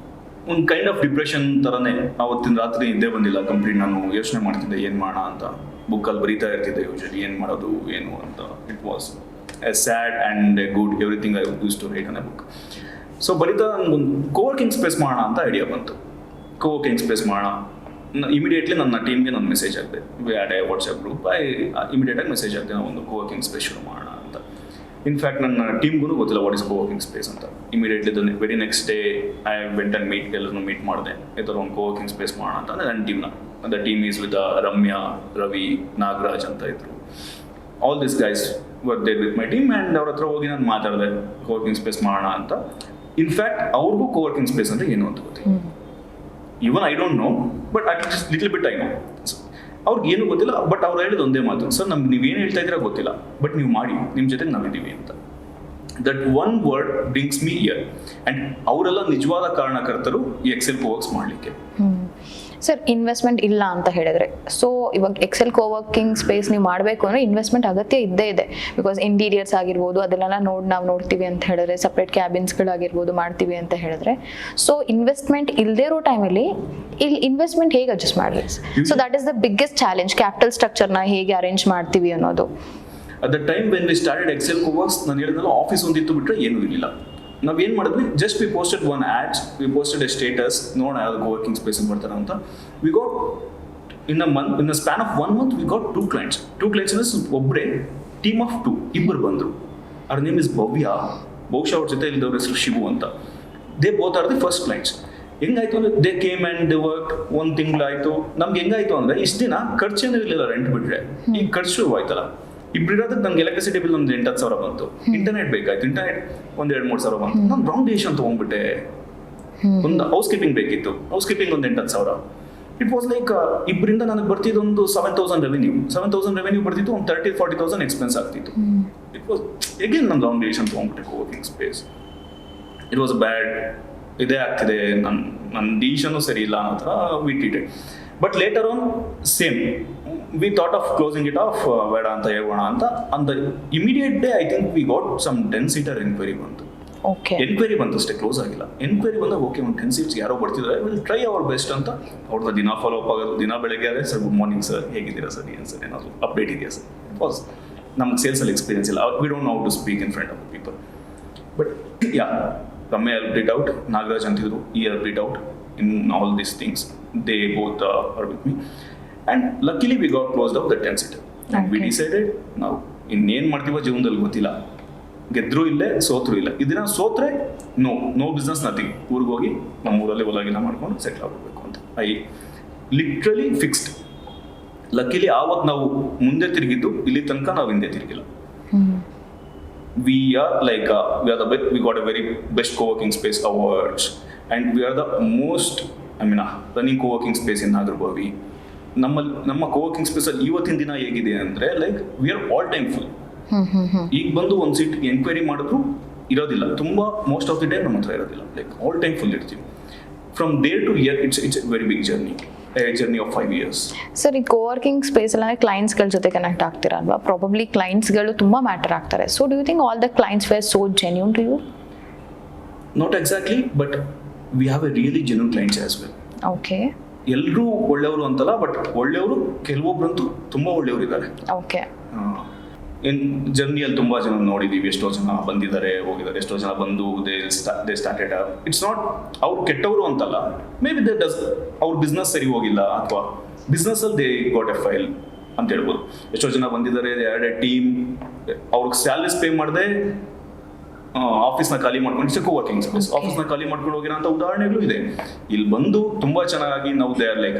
S2: ಒಂದು ಕೈಂಡ್ ಆಫ್ ಡಿಪ್ರೆಷನ್ ಥರನೇ ಅವತ್ತಿನ ರಾತ್ರಿ ಇದ್ದೇ ಬಂದಿಲ್ಲ ಕಂಪ್ಲೀಟ್. ನಾನು ಯೋಚನೆ ಮಾಡ್ತಿದ್ದೆ ಏನು ಮಾಡೋಣ ಅಂತ, ಬುಕ್ಕಲ್ಲಿ ಬರಿತಾ ಇರ್ತಿದ್ದೆ ಯೂಶಲಿ ಏನು ಮಾಡೋದು ಏನು ಅಂತ. It was a sad and a good everything I used to write on a book. So ಬರೀತಾ ನನಗೊಂದು ಕೋವರ್ಕಿಂಗ್ ಸ್ಪೇಸ್ ಮಾಡೋಣ ಅಂತ ಐಡಿಯಾ ಬಂತು. ಕೋವರ್ಕಿಂಗ್ ಸ್ಪೇಸ್ ಮಾಡೋಣ, ಇಮಿಡಿಯೇಟ್ಲಿ ನನ್ನ ಟೀಮ್ಗೆ ನಾನು ಮೆಸೇಜ್ ಹಾಕಿದೆ. We had A WhatsApp group. ಇಮಿಡಿಯೇಟಾಗಿ ಮೆಸೇಜ್ ಹಾಕಿದೆ, ನಾವು ಒಂದು ಕೋವರ್ಕಿಂಗ್ ಸ್ಪೇಸ್ ಶುರು ಮಾಡೋಣ ಅಂತ. ಇನ್ಫ್ಯಾಕ್ಟ್ ನನ್ನ ಟೀಮ್ಗೂ ಗೊತ್ತಿಲ್ಲ ವಾಟ್ ಇಸ್ ಕೋವರ್ಕಿಂಗ್ ಸ್ಪೇಸ್ ಅಂತ. Immediately the very next day I went and ಎಲ್ಲರೂ ಮೀಟ್ ಮಾಡಿದೆ, ಈ ಥರ ಒಂದು ಕೋವರ್ಕಿಂಗ್ ಸ್ಪೇಸ್ ಮಾಡೋಣ ಅಂತ. ಅಂದರೆ ನನ್ನ ಟೀಮ್ನ, the team is with Ramya, Ravi, Nagaraj ಅಂತ ಇದ್ರು. All this guys were there with my team. And ಅವ್ರ ಹತ್ರ ಹೋಗಿ ನಾನು ಮಾತಾಡಿದೆ ಕೋವರ್ಕಿಂಗ್ ಸ್ಪೇಸ್ ಮಾಡೋಣ ಅಂತ. ಇನ್ಫ್ಯಾಕ್ಟ್ ಅವ್ರಿಗೂ ಕೋವರ್ಕಿಂಗ್ ಸ್ಪೇಸ್ ಅಂದರೆ ಏನು ಅಂತ ಗೊತ್ತಿಲ್ಲ. Even I don't know, but at least little bit I know. ಅವ್ರಿಗೆ ಏನು ಗೊತ್ತಿಲ್ಲ, ಬಟ್ ಅವ್ರು ಹೇಳಿದ ಒಂದೇ ಮಾತು, ಸರ್ ನಮ್ಗೆ ನೀವೇನು ಹೇಳ್ತಾ ಇದ್ದೀರಾ ಗೊತ್ತಿಲ್ಲ, ಬಟ್ ನೀವು ಮಾಡಿ, ನಿಮ್ಮ ಜೊತೆಗೆ ನಾವಿದ್ದೀವಿ ಅಂತ. That one word brings me here. And ಅವರೆಲ್ಲ ನಿಜವಾದ ಕಾರಣಕರ್ತರು ಈ ಎಕ್ಸೆಲ್ ಕೋವರ್ಕ್ಸ್ ಮಾಡಲಿಕ್ಕೆ.
S1: ಸರ್, ಇನ್ವೆಸ್ಟ್ಮೆಂಟ್ ಇಲ್ಲ ಅಂತ ಹೇಳಿದ್ರೆ, ಸೊ ಇವಾಗ ಎಕ್ಸೆಲ್ ಕೋವರ್ಕಿಂಗ್ ಸ್ಪೇಸ್ ನೀವು ಮಾಡಬೇಕು ಅಂದರೆ ಇನ್ವೆಸ್ಟ್ಮೆಂಟ್ ಅಗತ್ಯ ಇದ್ದೇ ಇದೆ. ಬಿಕಾಸ್ ಇಂಟೀರಿಯರ್ಸ್ ಆಗಿರ್ಬೋದು ಅದೆಲ್ಲ ನಾವು ನೋಡ್ತೀವಿ ಅಂತ ಹೇಳಿದ್ರೆ, ಸಪ್ರೇಟ್ ಕ್ಯಾಬಿನ್ಸ್ಗಳಾಗಿರ್ಬೋದು ಮಾಡ್ತೀವಿ ಅಂತ ಹೇಳಿದ್ರೆ. ಸೊ ಇನ್ವೆಸ್ಟ್ಮೆಂಟ್ ಇಲ್ಲದೇ ಇರೋ ಟೈಮಲ್ಲಿ ಇಲ್ಲಿ ಇನ್ವೆಸ್ಟ್ಮೆಂಟ್ ಹೇಗೆ ಅಡ್ಜಸ್ಟ್ ಮಾಡಲಿ? So that is the biggest challenge, capital ಸ್ಟ್ರಕ್ಚರ್ನ ಹೇಗೆ ಅರೇಂಜ್ ಮಾಡ್ತೀವಿ ಅನ್ನೋದು.
S2: At the time when we started Excel Coworks, ನಾನು ಹೇಳಿದ್ನಲ್ಲ ಆಫೀಸ್ ಒಂದಿತ್ತು ಬಿಟ್ಟರೆ ಏನೂ ಇರಲಿಲ್ಲ. ನಾವೇನು ಮಾಡಿದ್ವಿ, just we posted one ads, we posted a status, ನೋಡೋಣ ಯಾವ್ದು ಕೋವರ್ಕಿಂಗ್ ಸ್ಪೇಸ್ ಬರ್ತಾರೆ ಅಂತ. We got in a span of 1 month we got 2 clients. 2 clients ಅಂದರೆ ಒಬ್ಬರೇ ಟೀಮ್ ಆಫ್ 2 ಇಬ್ಬರು ಬಂದರು. ಅವ್ರ ನೇಮ್ ಇಸ್ ಭವ್ಯ, ಬಹುಶಃ ಅವ್ರ ಜೊತೆ ಇಲ್ಲಿದ್ದವ್ರ ಹೆಸರು ಶಿವು ಅಂತ. They both are the first clients. ಹೆಂಗಾಯ್ತು ಅಂದರೆ they came and they work. 1 ತಿಂಗಳಾಯಿತು. ನಮ್ಗೆ ಹೆಂಗಾಯ್ತು ಅಂದರೆ ಇಷ್ಟು ದಿನ ಖರ್ಚೇನೂ ಇರಲಿಲ್ಲ, ರೆಂಟ್ ಬಿಟ್ಟರೆ. ಈಗ ಖರ್ಚು ಆಯ್ತಲ್ಲ, ಇಬ್ಬರಿರೋದಕ್ಕೆ ನನಗೆ ಎಲೆಕ್ಟ್ರಿಸಿಟಿ ಬಿಲ್ ಒಂದು 8-10 ಸಾವಿರ ಬಂತು. ಇಂಟರ್ನೆಟ್ ಬೇಕಾಯ್ತು, ಇಂಟರ್ನೆಟ್ ಒಂದು 2-3 ಸಾವಿರ ಬಂತು. ನಾನು ರಾಂಗ್ ಡಿಸಿಷನ್ ತೊಗೊಂಡ್ಬಿಟ್ಟೆ. ಒಂದು ಹೌಸ್ ಕೀಪಿಂಗ್ ಬೇಕಿತ್ತು, ಹೌಸ್ ಕೀಪಿಂಗ್ ಒಂದು 8-10 ಸಾವಿರ. ಇಟ್ ವಾಸ್ ಲೈಕ್ ಇಬ್ಬರಿಂದ ನನಗೆ ಬರ್ತಿದ್ದು ಒಂದು 7,000 ರೆವೆನ್ಯೂ. 7,000 ರೆವೆನ್ಯೂ ಬರ್ತಿತ್ತು, ಒಂದು 30,000-40,000 ಎಕ್ಸ್ಪೆನ್ಸ್ ಆಗ್ತಿತ್ತು. ಇಟ್ ವಾಸ್ ಎಗೇನ್ ನಾನು ರಾಂಗ್ ಡಿಸಿಷನ್ ತೊಗೊಂಡ್ಬಿಟ್ಟೆ. Coworking space it was bad, ಇದೇ ಆಗ್ತಿದೆ, ನನ್ನ ಡಿಸಿಷನು ಸರಿ ಇಲ್ಲ ಅನ್ನೋ ಥರ we treated. But later on same we thought of closing it off, ಬೇಡ ಅಂತ ಹೇಳೋಣ ಅಂತ. ಅಂದ immediate day I think we got some 10 seater enquiry ಬಂತು. ಎನ್ಕ್ವೈರಿ ಬಂತು ಅಷ್ಟೇ, ಕ್ಲೋಸ್ ಆಗಿಲ್ಲ. ಎನ್ಕ್ವೈರಿ ಬಂದಾಗ ಓಕೆ, ಒಂದು 10 seats ಯಾರೋ ಬರ್ತಿದ್ದಾರೆ, ವಿಲ್ ಟ್ರೈ ಅವರ್ ಬೆಸ್ಟ್ ಅಂತ. ಅವ್ರದ್ದು ದಿನ ಫಾಲೋ ಅಪ್ ಆಗೋದು, ದಿನ ಬೆಳಗ್ಗೆ ಆದರೆ ಸರ್ ಗುಡ್ ಮಾರ್ನಿಂಗ್ ಸರ್, ಹೇಗಿದ್ದೀರಾ ಸರ್, ಏನು ಸರ್, ಏನಾದರೂ ಅಪ್ಡೇಟ್ ಇದೆಯಾ ಸರ್. ಇಟ್ ವಾಸ್ ನಮ್ಗೆ ಸೇಲ್ಸಲ್ಲಿ ಎಕ್ಸ್ಪೀರಿಯನ್ಸ್ ಇಲ್ಲ, we don't know how to speak in front of people. But yeah, Ramya helped it out, Nagaraj ಅಂತಿದ್ರು, he helped it out in all these things. They both are with me. And luckily we got closed out the 10-seater. And we decided, ನಾವು ಇನ್ನೇನು ಮಾಡ್ತೀವೋ ಜೀವನದಲ್ಲಿ ಗೊತ್ತಿಲ್ಲ, ಗೆದ್ರೂ ಇಲ್ಲೇ ಸೋತ್ರೂ ಇಲ್ಲ, ಇದನ್ನ ಸೋತ್ರೆ ನೋ ಬಿಸ್ನೆಸ್ ನಥಿಂಗ್, ಊರಿಗೆ ಹೋಗಿ ನಮ್ಮ ಊರಲ್ಲಿ ಹೊಲಗಿಲ್ಲ ಮಾಡ್ಕೊಂಡು ಸೆಟ್ಲ್ ಆಗಬೇಕು ಅಂತ ಐ ಲಿಟ್ರಲಿ ಫಿಕ್ಸ್ಡ್. ಲಕ್ಕಿಲಿ ಆವತ್ತು ನಾವು ಮುಂದೆ ತಿರುಗಿದ್ದು, ಇಲ್ಲಿ ತನಕ ನಾವು ಹಿಂದೆ ತಿರುಗಿಲ್ಲ. We are like we got a very best co-working space awards, and we are the most running co-working space in Nagarbavi. ನಮ್ಮ co-working space ಅಲ್ಲಿ ಇವತ್ತಿನ ದಿನ ಹೇಗಿದೆ ಅಂದ್ರೆ like we are all time full. ಈಗ ಬಂದು ಒಂದು ಸೀಟ್ ಎಂಕ್ವೈರಿ ಮಾಡಿದ್ರು ಇರೋದಿಲ್ಲ, ತುಂಬಾ ಮೋಸ್ಟ್ ಆಫ್ ದಿ ಡೇ ನಮ್ಮ ಹತ್ರ ಇರೋದಿಲ್ಲ, ಲೈಕ್ ಆಲ್ ಟೈಮ್ ಫುಲ್ ಇರ್ತೀವಿ. From there to here it's a very big journey of 5 years.
S1: Sir, ಈ ಕೋವರ್ಕಿಂಗ್ ಸ್ಪೇಸ್ ಎಲ್ಲ ಕ್ಲೈಂಟ್ಸ್ಗಳ ಜೊತೆ ಕನೆಕ್ಟ್ ಆಗ್ತೀರಾ ಅಲ್ವಾ? ಪ್ರಾಬಬ್ಲಿ ಕ್ಲೈಂಟ್ಸ್ಗಳು ತುಂಬಾ ಮ್ಯಾಟರ್ ಆಗ್ತಾರೆ. So do you think all the clients were so genuine to you?
S2: Not exactly, but we have a really genuine clients as well.
S1: Okay.
S2: ಎಲ್ಲರೂ ಒಳ್ಳೆಯವರು ಅಂತಲ್ಲ, ಬಟ್ ಒಳ್ಳೆಯವರು ಕೆಲವೊಬ್ಬರಂತೂ ತುಂಬಾ ಒಳ್ಳೆಯವರು ಇದ್ದಾರೆ.
S1: ಓಕೆ.
S2: ಜರ್ನಿಯಲ್ಲಿ ತುಂಬಾ ಜನ ನೋಡಿದೀವಿ, ಎಷ್ಟೋ ಜನ ಬಂದಿದ್ದಾರೆ ಹೋಗಿದ್ದಾರೆ, ಎಷ್ಟೋ ಜನ ಬಂದು they started up. It's not ಅವ್ರು ಕೆಟ್ಟವರು ಅಂತಲ್ಲ, ಮೇ ಬಿ ದೇ ಡಸ್ ಅವ್ರ ಬಿಸ್ನೆಸ್ ಸರಿ ಹೋಗಿಲ್ಲ, ಅಥವಾ ಬಿಸ್ನೆಸ್ ಅಲ್ಲಿ ದೇ ಗಾಟ್ ಎ ಫೈಲ್ ಅಂತ ಹೇಳ್ಬೋದು. ಎಷ್ಟೋ ಜನ ಬಂದಿದ್ದಾರೆ, ದೇ ಹ್ಯಾಡ್ ಎ ಟೀಮ್, ಅವ್ರಿಗೆ ಸ್ಯಾಲರೀಸ್ ಪೇ ಮಾಡದೆ ಆಫೀಸ್ನ ಖಾಲಿ ಮಾಡ್ಕೊಂಡು, ಇಟ್ಸ್ co-working ಸ್ಪೇಸ್, ಆಫೀಸ್ನ ಖಾಲಿ ಮಾಡ್ಕೊಂಡು ಹೋಗಿರೋ ಅಂತ ಉದಾಹರಣೆಗಳು ಇದೆ. ಇಲ್ಲಿ ಬಂದು ತುಂಬಾ ಚೆನ್ನಾಗಿ ನಾವು they are like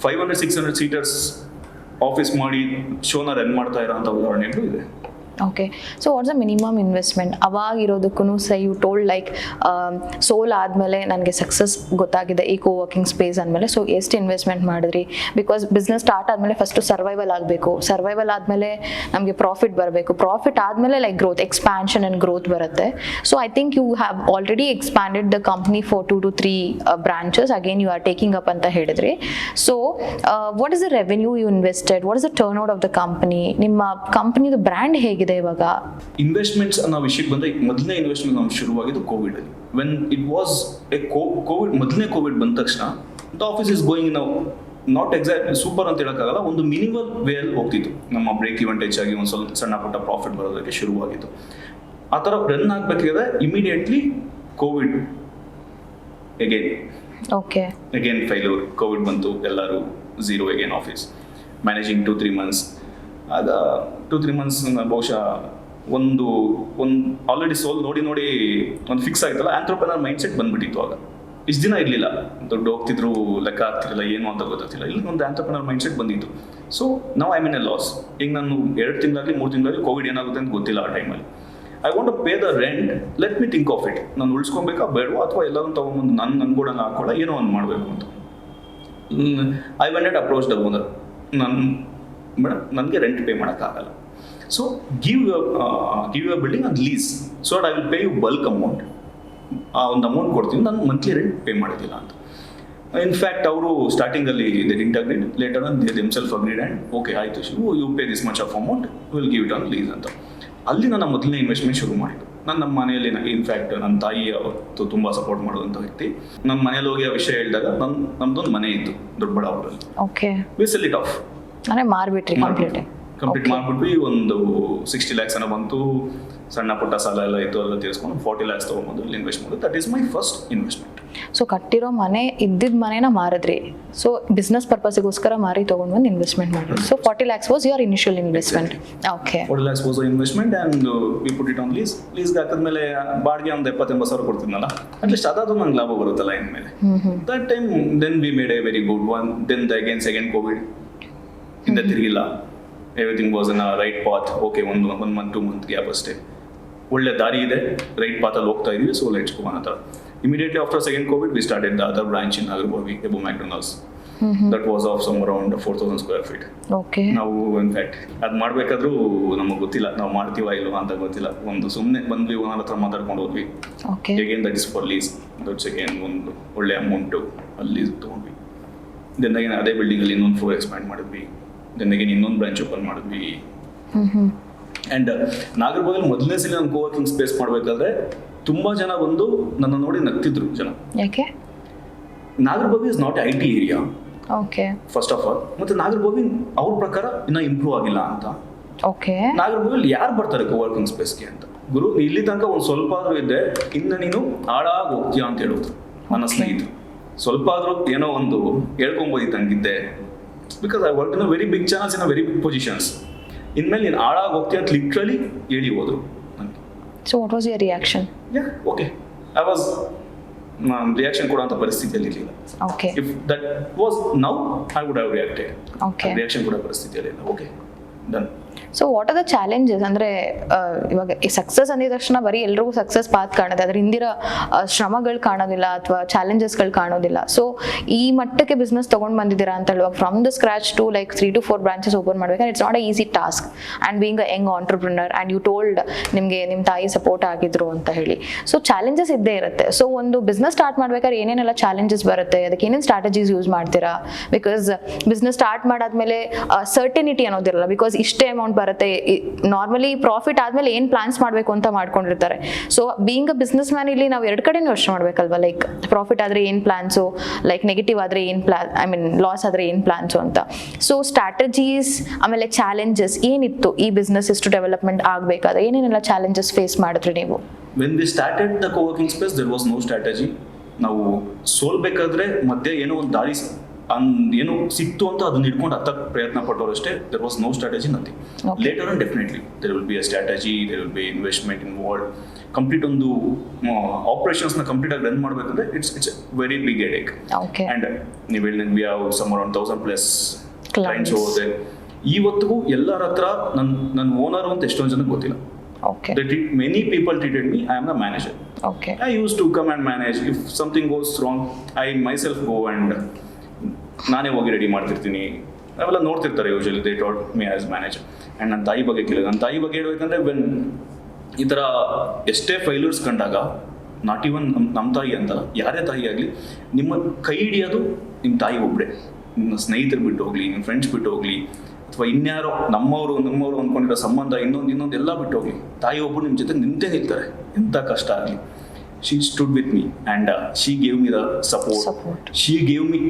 S2: 500-600 seaters office ಮಾಡಿ ಶೋನ ರನ್ ಮಾಡ್ತಾ ಇರೋ ಅಂತ ಉದಾಹರಣೆಗಳು ಇದೆ.
S1: Okay. So what's the minimum investment ಅವಾಗಿರೋದಕ್ಕೂ ಯು ಟೋಲ್ಡ್ ಲೈಕ್ ಸೋಲ್ ಆದಮೇಲೆ ನನಗೆ ಸಕ್ಸಸ್ ಗೊತ್ತಾಗಿದೆ ಈ ಕೋವರ್ಕಿಂಗ್ ಸ್ಪೇಸ್ ಅಂದಮೇಲೆ, ಸೊ ಎಷ್ಟು ಇನ್ವೆಸ್ಟ್ಮೆಂಟ್ ಮಾಡಿದ್ರಿ? ಬಿಕಾಸ್ ಬಿಸ್ನೆಸ್ ಸ್ಟಾರ್ಟ್ ಆದಮೇಲೆ ಫಸ್ಟು ಸರ್ವೈವಲ್ ಆಗಬೇಕು, ಸರ್ವೈವಲ್ ಆದಮೇಲೆ ನಮಗೆ ಪ್ರಾಫಿಟ್ ಬರಬೇಕು, ಪ್ರಾಫಿಟ್ ಆದಮೇಲೆ like growth, expansion and growth ಬರುತ್ತೆ. So I think you have already expanded the company for 2 to 3 branches, again you are taking up ಅಂತ ಹೇಳಿದ್ರಿ. So what is the revenue you invested, what is the turn out of the company, ನಿಮ್ಮ ಕಂಪನಿದು ಬ್ರ್ಯಾಂಡ್ ಹೇಗಿದೆ ಇವಾಗ?
S2: ಇನ್ವೆಸ್ಟ್ಮೆಂಟ್ಸ್ ಅನ್ನೋ ವಿಷಯಕ್ಕೆ ಬಂದ್ರೆ, ಮೊದಲನೇ ಇನ್ವೆಸ್ಟ್ಮೆಂಟ್ ನಮ್ಗೆ ಶುರುವಾಗಿದ್ದು ಕೋವಿಡ್ ಅಲ್ಲಿ. When it was A Covid, ಮೊದಲನೇ ಕೋವಿಡ್ ಬಂದ ತಕ್ಷಣ ದ ಆಫೀಸ್ ಇಸ್ ಗೋಯಿಂಗ್ ನಾವು ನಾಟ್ ಎಕ್ಸಾಕ್ಟ್ ಸೂಪರ್ ಅಂತ ಹೇಳೋಕ್ಕಾಗಲ್ಲ, ಒಂದು ಮಿನಿಮಲ್ ವೇ ಅಲ್ಲಿ ಹೋಗ್ತಿತ್ತು. ನಮ್ಮ ಬ್ರೇಕ್ ಈವೆಂಟ್ ಹೆಚ್ಚಾಗಿ ಒಂದು ಸ್ವಲ್ಪ ಸಣ್ಣ ಪುಟ್ಟ ಪ್ರಾಫಿಟ್ ಬರೋದಕ್ಕೆ ಶುರುವಾಗಿತ್ತು. ಆ ಥರ ರನ್ ಆಗಬೇಕಾದ್ರೆ immediately Covid again failure, Covid ಬಂತು, ಎಲ್ಲರೂ zero again office managing 2-3 months. ಆಗ 2-3 months ಬಹುಶಃ ಒಂದು ಆಲ್ರೆಡಿ ಸೋಲ್ ನೋಡಿ ಒಂದು ಫಿಕ್ಸ್ ಆಯ್ತಲ್ಲ, ಆಂಟ್ರಪ್ರನರ್ ಮೈಂಡ್ ಸೆಟ್ ಬಂದ್ಬಿಟ್ಟಿತ್ತು. ಆಗ ಇಷ್ಟು ದಿನ ಇರಲಿಲ್ಲ, ದುಡ್ಡು ಹೋಗ್ತಿದ್ರು, ಲೆಕ್ಕ ಆಗ್ತಿರಲಿಲ್ಲ, ಏನು ಅಂತ ಗೊತ್ತಾಗ್ತಿಲ್ಲ. ಇಲ್ಲಿ ಒಂದು ಆಂಟ್ರಪ್ರನರ್ ಮೈಂಡ್ ಸೆಟ್ ಬಂದಿತ್ತು. ಸೊ ನಾವು ಐ ಮೀನ್ ಎ ಲಾಸ್. ಈಗ ನಾನು 2 ತಿಂಗಳಾಗಲಿ 3 ತಿಂಗಳಲ್ಲಿ ಕೋವಿಡ್ ಏನಾಗುತ್ತೆ ಅಂತ ಗೊತ್ತಿಲ್ಲ. ಆ ಟೈಮಲ್ಲಿ I want to pay the rent, let me think of it. ನಾನು ಉಳಿಸ್ಕೊಬೇಕಾ ಬೇಡವಾ, ಅಥವಾ ಎಲ್ಲರೂ ತೊಗೊಂಬಂದು ನನ್ನ ಕೂಡ ಹಾಕೊಳ್ಳೋ, ಏನೋ ಒಂದು ಮಾಡಬೇಕು ಅಂತ. I went at approach the owner, madam ನನಗೆ ರೆಂಟ್ ಪೇ ಮಾಡೋಕ್ಕಾಗಲ್ಲ, so give you building on lease, so I will pay you bulk amount. ಆ ಒಂದು ಅಮೌಂಟ್ ಕೊಡ್ತೀನಿ, ನಾನು ಮಂತ್ಲಿ ರೆಂಟ್ ಪೇ ಮಾಡೋದಿಲ್ಲ ಅಂತ. ಇನ್ಫ್ಯಾಕ್ಟ್ ಅವರು ಸ್ಟಾರ್ಟಿಂಗಲ್ಲಿ they didn't agreed, later on they themselves agreed and okay ಆಯಿತು you pay this much of amount, will give it on lease ಅಂತ. ಅಲ್ಲಿ ನನ್ನ ಮೊದಲನೇ ಇನ್ವೆಸ್ಟ್ಮೆಂಟ್ ಶುರು ಮಾಡಿದ್ದು. ನಮ್ಮ ಮನೆಯಲ್ಲಿ ಇನ್ಫ್ಯಾಕ್ಟ್ ನನ್ನ ತಾಯಿ ಅವತ್ತು ತುಂಬ ಸಪೋರ್ಟ್ ಮಾಡುವಂಥ ವ್ಯಕ್ತಿ. ನನ್ನ ಮನೇಲಿ ಹೋಗಿ ಆ ವಿಷಯ ಹೇಳಿದಾಗ ನಮ್ದೊಂದು ಮನೆ ಇತ್ತು ದೊಡ್ಡಬಳ್ಳಾಪುರದಲ್ಲಿ.
S1: Okay.
S2: V sell it off,
S1: ಅಂದರೆ ಮಾರ್ಬಿಟ್ರಿ
S2: ಕಂಪ್ಲೀಟ್ ಮಾಡಿಬಿಟ್ವಿ. ಒಂದು 60 lakhs ಏನೋ ಬಂತು, ಸಣ್ಣ ಪುಟ್ಟ ಸಾಲ ಎಲ್ಲ ಇತ್ತು, ಎಲ್ಲ ತೀರಿಸ್ಕೊಂಡು 40 lakhs ತೊಗೊಂಬಂದು ಇಲ್ಲಿ ಇನ್ವೆಸ್ಟ್ ಮಾಡೋದು. That is my first investment.
S1: So ಕಟ್ಟಿರೋ ಮನೆ ಇದ್ದಿದ್ದ ಮನೇನ ಮಾರಿದ್ರಿ, ಸೊ ಬಿಸ್ನೆಸ್ ಪರ್ಪಸ್ಗೋಸ್ಕರ ಮಾರಿ ತೊಗೊಂಡು ಬಂದು ಇನ್ವೆಸ್ಟ್ಮೆಂಟ್ ಮಾಡಿದ್ರಿ. So 40 lakhs was your initial investment. Okay.
S2: 40 lakhs was investment and we put it on lease. ಲೀಸ್ಗೆ ಹಾಕಿದ್ಮೇಲೆ ಬಾಡಿಗೆ ಒಂದು 70-80 ಸಾವಿರ ಕೊಡ್ತಿದ್ನಲ್ಲ, ಅಟ್ಲೀಸ್ಟ್ ಅದಾದ್ರೂ ನಂಗೆ ಲಾಭ ಬರುತ್ತಲ್ಲ ಇನ್ಮೇಲೆ. That time then we made a very good one. Then second Covid, ಹಿಂದೆ ತಿರುಗಿಲ್ಲ. Everything was in a right path. Okay, ಒಂದು 1 month 2 month ಗ್ಯಾಪ್ ಅಷ್ಟೇ, ಒಳ್ಳೆ ದಾರಿ ಇದೆ, ರೈಟ್ ಪಾತಲ್ಲಿ ಹೋಗ್ತಾ ಇದೀವಿ, ಸೊ ಲೆಟ್ಸ್ ಗೋ ಅನ್ನೋ ಥರ. Immediately after second COVID, we started the other branch in Nagarbavi, above McDonald's. That was of some around 4,000 square feet.
S1: Okay.
S2: ನಾವು ಇನ್ಫ್ಯಾಕ್ಟ್ ಅದು ಮಾಡಬೇಕಾದ್ರೂ ನಮಗೆ ಗೊತ್ತಿಲ್ಲ, ನಾವು ಮಾಡ್ತೀವ ಇಲ್ವಾ ಅಂತ ಗೊತ್ತಿಲ್ಲ. ಒಂದು ಸುಮ್ಮನೆ ಬಂದ್ವಿ, ಓನರ್ ಹತ್ರ ಮಾತಾಡ್ಕೊಂಡು ಹೋದ್ವಿ. Again that is for lease. That's again ಒಂದು ಒಳ್ಳೆ ಅಮೌಂಟು ಅಲ್ಲಿ ತೊಗೊಂಡ್ವಿ. ದೆನ್ ಅಗೇನ್ ಅದೇ ಬಿಲ್ಡಿಂಗಲ್ಲಿ ಇನ್ನೊಂದು ಫ್ಲೋರ್ ಎಕ್ಸ್ಪ್ಯಾಂಡ್ ಮಾಡಿದ್ವಿ. ದೆನ್ ಅಗೇನ್ ಇನ್ನೊಂದು ಬ್ರಾಂಚ್ ಓಪನ್ ಮಾಡಿದ್ವಿ. ಆ್ಯಂಡ್ ನಾಗರಬಾವಿಲಿ ಮೊದಲನೇ ಸಲ ನಾನು ಕೋವರ್ಕಿಂಗ್ ಸ್ಪೇಸ್ ಮಾಡಬೇಕಾದ್ರೆ ತುಂಬ ಜನ ಬಂದು ನನ್ನ ನೋಡಿ ನಗ್ತಿದ್ರು ಜನ.
S1: ಯಾಕೆ?
S2: Nagarbhavi is not IT area,
S1: okay,
S2: first of all. ಮತ್ತು ನಾಗರಬಾವಿ ಅವ್ರ ಪ್ರಕಾರ ಇನ್ನೂ ಇಂಪ್ರೂವ್ ಆಗಿಲ್ಲ ಅಂತ.
S1: ಓಕೆ.
S2: ನಾಗರಬಾವಿಲಿ ಯಾರು ಬರ್ತಾರೆ ಕೋವರ್ಕಿಂಗ್ ಸ್ಪೇಸ್ಗೆ ಅಂತ. ಗುರು ಇಲ್ಲಿ ತನಕ ಒಂದು ಸ್ವಲ್ಪ ಆದ್ರೂ ಇದ್ದೆ, ಇನ್ನು ನೀನು ಹಾಳಾಗಿ ಹೋಗ್ತೀಯಾ ಅಂತ ಹೇಳಿದ್ರು ನನ್ನ ಸ್ನೇಹಿತರು. ಸ್ವಲ್ಪ ಆದ್ರೂ ಏನೋ ಒಂದು ಹೇಳ್ಕೊಂಬೋದಿತ್ತು ಹಂಗಿದ್ದೆ, because I work in very big channels in very big positions. ಇನ್ಮೇಲೆ ನೀನು ಹಾಳಾಗಿ ಹೋಗ್ತೀಯ ಅಂತ ಲಿಟ್ರಲಿ ಹೇಳಿ ಹೋದ್ರು ನನಗೆ.
S1: So what was your reaction?
S2: Okay, I was reaction ಕೊಡುವಂಥ ಪರಿಸ್ಥಿತಿಯಲ್ಲಿ ಇರಲಿಲ್ಲ.
S1: Okay.
S2: If that was now I would have reacted.
S1: Okay.
S2: Reaction ಕೊಡೋ ಪರಿಸ್ಥಿತಿಯಲ್ಲಿ ಇಲ್ಲ. Okay, done.
S1: So what are the challenges? ಅಂದರೆ ಇವಾಗ ಸಕ್ಸಸ್ ಅಂದಿದ ತಕ್ಷಣ ಬರೀ ಎಲ್ರಿಗೂ ಸಕ್ಸಸ್ ಪಾತ್ ಕಾಣುತ್ತೆ, ಅದ್ರ ಹಿಂದಿರ ಶ್ರಮಗಳು ಕಾಣೋದಿಲ್ಲ ಅಥವಾ ಚಾಲೆಂಜಸ್ಗಳು ಕಾಣೋದಿಲ್ಲ. ಸೊ ಈ ಮಟ್ಟಕ್ಕೆ ಬಿಸ್ನೆಸ್ ತೊಗೊಂಡು ಬಂದಿದ್ದೀರಾ ಅಂತ ಹೇಳುವಾಗ from the scratch to like 3 to 4 branches open ಮಾಡ್ಬೇಕಾದ್ರೆ it's not a easy task. And being a young entrepreneur and you told ನಿಮಗೆ ನಿಮ್ಮ ತಾಯಿ ಸಪೋರ್ಟ್ ಆಗಿದ್ರು ಅಂತ ಹೇಳಿ. ಸೊ ಚಾಲೆಂಜಸ್ ಇದ್ದೇ ಇರುತ್ತೆ. ಸೊ ಒಂದು ಬಿಸ್ನೆಸ್ ಸ್ಟಾರ್ಟ್ ಮಾಡ್ಬೇಕಾದ್ರೆ ಏನೇನೆಲ್ಲ ಚಾಲೆಂಜಸ್ ಬರುತ್ತೆ, ಅದಕ್ಕೆ ಏನೇನು ಸ್ಟ್ರಾಟಜೀಸ್ ಯೂಸ್ ಮಾಡ್ತೀರಾ? ಬಿಕಾಸ್ ಬಿಸ್ನೆಸ್ ಸ್ಟಾರ್ಟ್ ಮಾಡಾದ್ಮೇಲೆ ಸರ್ಟಿನಿಟಿ ಅನ್ನೋದಿರಲ್ಲ. ಬಿಕಾಸ್ ಇಷ್ಟೇ ಅಮೌಂಟ್ ಬರುತ್ತೆ, ನಾರ್ಮಲಿ ಪ್ರಾಫಿಟ್ ಆದ್ಮೇಲೆ ಏನ್ ಪ್ಲಾನ್ಸ್ ಮಾಡಬೇಕು ಅಂತ ಮಾಡ್ಕೊಂಡಿರ್ತಾರೆ. So being a business man ಇಲ್ಲಿ ನಾವು ಎರಡು ಕಡೆ ಯೋಚನೆ ಮಾಡ್ಬೇಕಲ್ವಾ, ಲೈಕ್ ಪ್ರಾಫಿಟ್ ಆದ್ರೆ ಏನ್ ಪ್ಲಾನ್ಸು, ಲೈಕ್ ನೆಗೆಟಿವ್ ಆದ್ರೆ ಏನ್ ಪ್ಲಾನ್, ಐ ಮೀನ್ ಲಾಸ್ ಆದ್ರೆ ಏನ್ ಪ್ಲಾನ್ಸು ಅಂತ. ಸೊ ಸ್ಟ್ರಾಟಜೀಸ್ ಆಮೇಲೆ ಚಾಲೆಂಜಸ್ ಏನಿತ್ತು ಈ ಬಿಸ್ನೆಸ್ ಇಷ್ಟು ಡೆವಲಪ್ಮೆಂಟ್ ಆಗಬೇಕಾದ್ರೆ ಏನೇನೆಲ್ಲ ಚಾಲೆಂಜಸ್ ಫೇಸ್ ಮಾಡಿದ್ರಿ ನೀವು?
S2: When we started the co-working space, there was no strategy. ನಾವು ಸೋಲ್ಬೇಕಾದ್ರೆ ಮಧ್ಯೆ ಏನೋ ಒಂದು ದಾರಿ ಏನು ಸಿಕ್ತು ಅಂತ ಅದನ್ನ ಇಟ್ಕೊಂಡು ಹತ್ತಕ್ಕೆ ಪ್ರಯತ್ನ ಪಟ್ಟವರು ಅಷ್ಟೇ. There was no strategy, nothing. Later on definitely there will be a strategy, there will be investment involved. Complete ಒಂದು ಆಪರೇಷನ್ಸ್ನ ಕಂಪ್ಲೀಟ್ ಆಗಿ ರನ್ ಮಾಡಬೇಕಂದ್ರೆ it's very big headache. And ನೀವು ಹೇಳಿದ we have some around 1000+ clients ಹೋದೆ. ಇವತ್ತಿಗೂ ಎಲ್ಲರ ಹತ್ರ ನನ್ನ ಓನರ್ ಅಂತ ಎಷ್ಟೊಂದು ಜನಕ್ಕೆ ಗೊತ್ತಿಲ್ಲ.
S1: Okay.
S2: Many people treated me, I am the manager.
S1: Okay.
S2: I used to come and manage. If something goes wrong, I myself go and ನಾನೇ ಹೋಗಿ ರೆಡಿ ಮಾಡ್ತಿರ್ತೀನಿ. ಅವೆಲ್ಲ ನೋಡ್ತಿರ್ತಾರೆ usually, they told me as manager. And ನನ್ನ ತಾಯಿ ಬಗ್ಗೆ ಕೇಳಿದೆ. ನನ್ನ ತಾಯಿ ಬಗ್ಗೆ ಹೇಳ್ಬೇಕಂದ್ರೆ ವೆನ್ ಈ ಥರ ಎಷ್ಟೇ ಫೈಲರ್ಸ್ ಕಂಡಾಗ, ನಾಟ್ ಇವನ್ ನಮ್ಮ ತಾಯಿ ಅಂತಲ್ಲ, ಯಾರೇ ತಾಯಿ ಆಗಲಿ, ನಿಮ್ಮ ಕೈ ಹಿಡಿಯೋದು ನಿಮ್ಮ ತಾಯಿ ಒಬ್ಬರೇ. ನಿಮ್ಮ ಸ್ನೇಹಿತರು ಬಿಟ್ಟು ಹೋಗಲಿ, ನಿಮ್ಮ ಫ್ರೆಂಡ್ಸ್ ಬಿಟ್ಟು ಹೋಗಲಿ, ಅಥವಾ ಇನ್ಯಾರೋ ನಮ್ಮವರು ಅಂದ್ಕೊಂಡಿರೋ ಸಂಬಂಧ ಇನ್ನೊಂದು ಎಲ್ಲ ಬಿಟ್ಟು ಹೋಗಲಿ, ತಾಯಿ ಒಬ್ಬರು ನಿಮ್ಮ ಜೊತೆ ನಿಂತೇ ನಿಲ್ತಾರೆ ಎಂಥ ಕಷ್ಟ ಆಗಲಿ. She stood with me and she gave me the support. She gave me